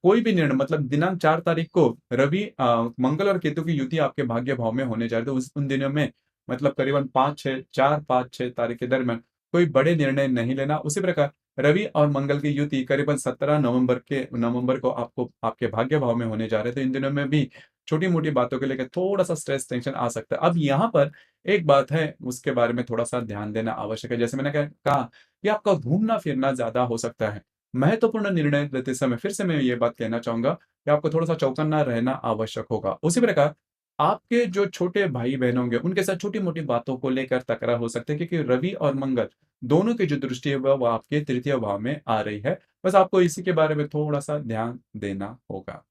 Speaker 1: कोई भी निर्णय, मतलब दिनांक 4 तारीख को मंगल और केतु की युति आपके भाग्य भाव में होने जा रही है। तो उन दिनों में, मतलब करीबन 5-6 4-5-6 तारीख के दरमियान कोई बड़े निर्णय नहीं लेना। उसी प्रकार रवि और मंगल की युति करीबन 17 नवंबर को आपको आपके भाग्य भाव में होने जा रहे हैं, तो इन दिनों में भी छोटी-मोटी बातों को लेकर थोड़ा-सा स्ट्रेस, टेंशन आ सकता है। अब यहाँ पर एक बात है, उसके बारे में थोड़ा-सा ध्यान देना आवश्यक है। जैसे मैंने कहा कि आपका घूमना-फिरना ज़्यादा हो सकता है। महत्वपूर्ण निर्णय लेते समय फिर से मैं ये बात कहना चाहूँगा कि आपको थोड़ा-सा चौकन्ना रहना आवश्यक होगा। उसी प्रकार आपके जो छोटे भाई-बहन होंगे, उनके साथ छोटी-मोटी बातों को लेकर तकरार हो सकते हैं, क्योंकि रवि और मंगल दोनों की जो दृष्टि है वो आपके तृतीय भाव में आ रही है। बस आपको इसी के बारे में थोड़ा-सा ध्यान देना होगा।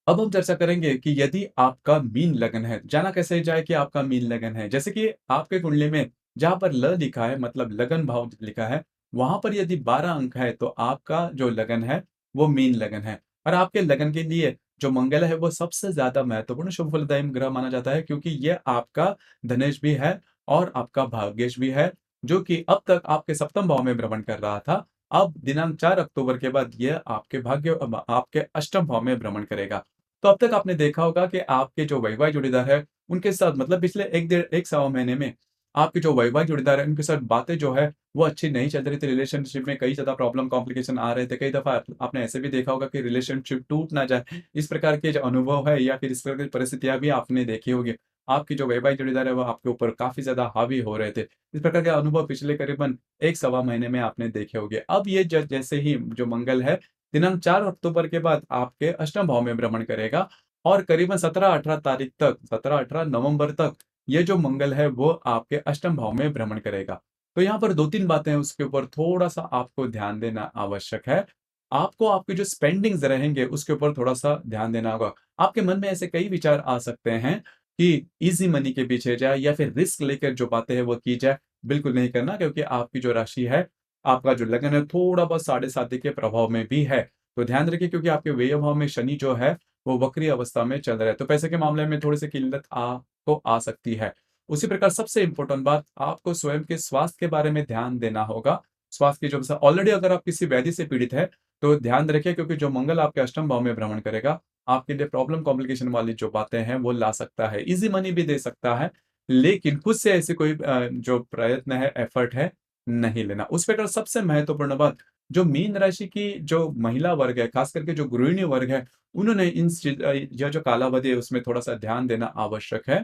Speaker 1: अब हम चर्चा करेंगे कि यदि आपका मीन लगन है, जाना कैसे जाए कि आपका मीन लगन है? जैसे कि आपके कुंडली में जहाँ पर ल लिखा है, मतलब लगन भाव लिखा है, वहाँ पर यदि 12 अंक है, तो आपका जो लगन है, वो मीन लगन है। और आपके लगन के लिए जो मंगल है, वो सबसे ज़्यादा महत्वपूर्ण शुभ फलदायी ग्रह माना जाता है, क्योंकि ये आपका धनेश भी है और आपका भाग्येश भी है, जो कि अब तक आपके सप्तम भाव में भ्रमण कर रहा था। अब दिनांक 4 अक्टूबर के बाद ये आपके अष्टम भाव में भ्रमण करेगा। तो अब तक आपने देखा होगा कि आपके जो वैवाहिक जोड़ीदार है, उनके साथ मतलब पिछले 1 डेढ़ 1 सवा महीने में आपके जो वैवाहिक जोड़ीदार है, उनके साथ बातें जो है, वो अच्छी नहीं चल रही थी। रिलेशनशिप में कई ज़्यादा प्रॉब्लम, कॉम्प्लिकेशन आ रहे थे। कई दफ़ा आपने ऐसे भी देखा होगा कि रिलेशनशिप टूट ना जाए, इस प्रकार के जो अनुभव है या फिर इस प्रकार की परिस्थितियाँ भी आपने देखी होगी। आपकी जो वैवाहिक जोड़ीदार है, वो आपके ऊपर काफ़ी ज़्यादा हावी हो रहे थे। इस प्रकार के अनुभव पिछले करीबन 1 सवा महीने में आपने देखे होंगे। अब ये जैसे ही जो मंगल है, दिनांक 4 अक्टूबर के बाद आपके अष्टम भाव में भ्रमण करेगा और करीबन 17-18 तारीख तक, 17-18 नवंबर तक ये जो मंगल है वो आपके अष्टम भाव में भ्रमण करेगा। तो यहाँ पर 2-3 बातें हैं, उसके ऊपर थोड़ा-सा आपको ध्यान देना आवश्यक है। आपको आपके जो स्पेंडिंग्स रहेंगे उसके ऊपर थोड़ा-सा ध्यान देना होगा। आपके मन में ऐसे कई विचार आ सकते हैं कि ईज़ी मनी के पीछे जाए या फिर रिस्क लेकर जो बातें हैं वो की जाए। बिल्कुल नहीं करना, क्योंकि आपकी जो राशि है, आपका जो लगन है, थोड़ा बहुत साढ़े साती के प्रभाव में भी है। तो ध्यान रखिए, क्योंकि आपके व्यय भाव में शनि जो है वो वक्री अवस्था में चल रहा है, तो पैसे के मामले में थोड़ी-सी किल्लत आपको आ सकती है। उसी प्रकार सबसे इम्पोर्टेंट बात, आपको स्वयं के स्वास्थ्य के बारे में ध्यान देना होगा। स्वास्थ्य की जो ऑलरेडी अगर आप किसी व्याधि से पीड़ित हैं, तो ध्यान रखिए, क्योंकि जो मंगल आपके अष्टम भाव में भ्रमण करेगा, आपके लिए प्रॉब्लम कॉम्प्लिकेशन वाली जो बातें हैं, वो ला सकता है। ईज़ी मनी भी दे सकता है, लेकिन खुद से ऐसी कोई जो प्रयत्न है, एफर्ट है, नहीं लेना। उस प्रकार सबसे महत्वपूर्ण बात, जो मीन राशि की जो महिला वर्ग है, खास करके जो गृहिणी वर्ग है, उन्होंने यह जो कालावधि है उसमें थोड़ा-सा ध्यान देना आवश्यक है,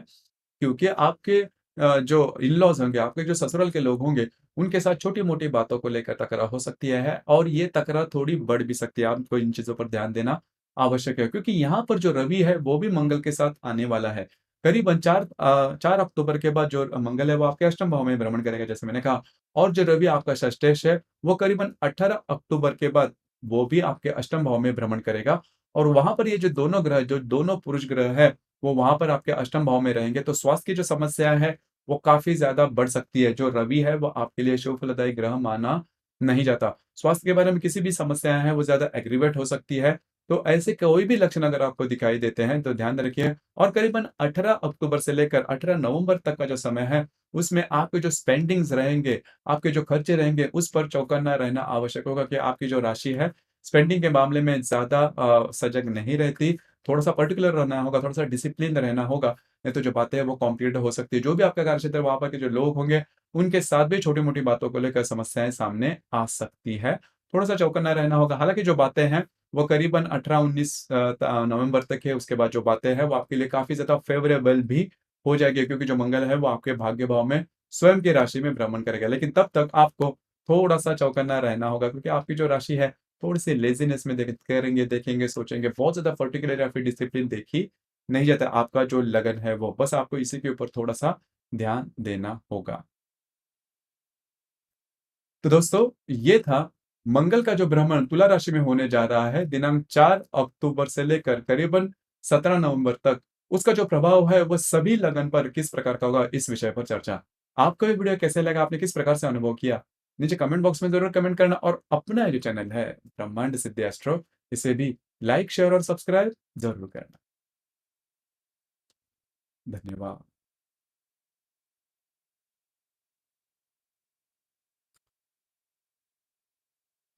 Speaker 1: क्योंकि आपके जो इन-लॉज़ होंगे, आपके जो ससुराल के लोग होंगे, उनके साथ छोटी-मोटी बातों को लेकर तकरार हो सकती है और ये तकरार थोड़ी बढ़ भी सकती है। आपको इन चीज़ों पर ध्यान देना आवश्यक है, क्योंकि यहाँ पर जो रवि है, वो भी मंगल के साथ आने वाला है। करीबन 4 अक्टूबर के बाद जो मंगल है, वो आपके अष्टम भाव में भ्रमण करेगा, जैसे मैंने कहा, और जो रवि आपका षष्ठेश है, वो करीबन 18 अक्टूबर के बाद वो भी आपके अष्टम भाव में भ्रमण करेगा और वहाँ पर ये जो दोनों ग्रह, जो दोनों पुरुष ग्रह हैं, वो वहाँ पर आपके अष्टम भाव में रहेंगे, तो स्वास्थ्य की जो समस्या है, वो काफ़ी ज़्यादा बढ़ सकती है। जो रवि है, वो आपके लिए शुभ फलदायी ग्रह माना नहीं जाता। स्वास्थ्य के बारे में किसी भी समस्याएँ हैं, वो ज़्यादा एग्रीवेट हो सकती है। तो ऐसे कोई भी लक्षण अगर आपको दिखाई देते हैं, तो ध्यान रखिए और करीबन 18 अक्टूबर से लेकर 18 नवंबर तक का जो समय है, उसमें आपके जो स्पेंडिंग्स रहेंगे, आपके जो खर्चे रहेंगे, उस पर चौकन्ना रहना आवश्यक होगा कि आपकी जो राशि है, स्पेंडिंग के मामले में ज़्यादा सजग नहीं रहती। थोड़ा-सा पर्टिकुलर रहना होगा, थोड़ा-सा डिसिप्लिन रहना होगा, नहीं तो जो बातें हैं वो कॉम्प्लिकेटेड हो सकती है। जो भी आपका कार्यक्षेत्र है, वहाँ पर के जो लोग होंगे, उनके साथ भी छोटी-मोटी बातों को लेकर समस्याएँ सामने आ सकती है। थोड़ा-सा चौकन्ना रहना होगा। हालाँकि जो बातें हैं, वो करीबन 18-19 नवंबर तक है, उसके बाद जो बातें हैं, वो आपके लिए काफ़ी ज़्यादा फ़ेवरेबल भी हो जाएगी, क्योंकि जो मंगल है, वो आपके भाग्य भाव में स्वयं की राशि में भ्रमण करेगा। लेकिन तब तक आपको थोड़ा-सा चौकन्ना रहना होगा, क्योंकि आपकी जो राशि है, थोड़ी-सी लेज़ीनेस में करेंगे, देखेंगे, सोचेंगे, बहुत ज़्यादा पर्टिकुलर या फिर डिसिप्लिन देखी नहीं जाता। आपका जो लगन है वो, बस आपको इसी के ऊपर थोड़ा-सा ध्यान देना होगा। तो दोस्तों, ये था मंगल का जो भ्रमण तुला राशि में होने जा रहा है दिनांक 4 अक्टूबर से लेकर करीबन 17 नवंबर तक। उसका जो प्रभाव है वो सभी लगन पर किस प्रकार का होगा, इस विषय पर चर्चा। आपको ये वीडियो कैसे लगा? आपने किस प्रकार से अनुभव किया? नीचे कमेंट बॉक्स में ज़रूर कमेंट करना और अपना ये जो चैनल है ब्रह्मांड सिद्धि एस्ट्रो, इसे भी लाइक, शेयर और सब्सक्राइब ज़रूर करना। धन्यवाद।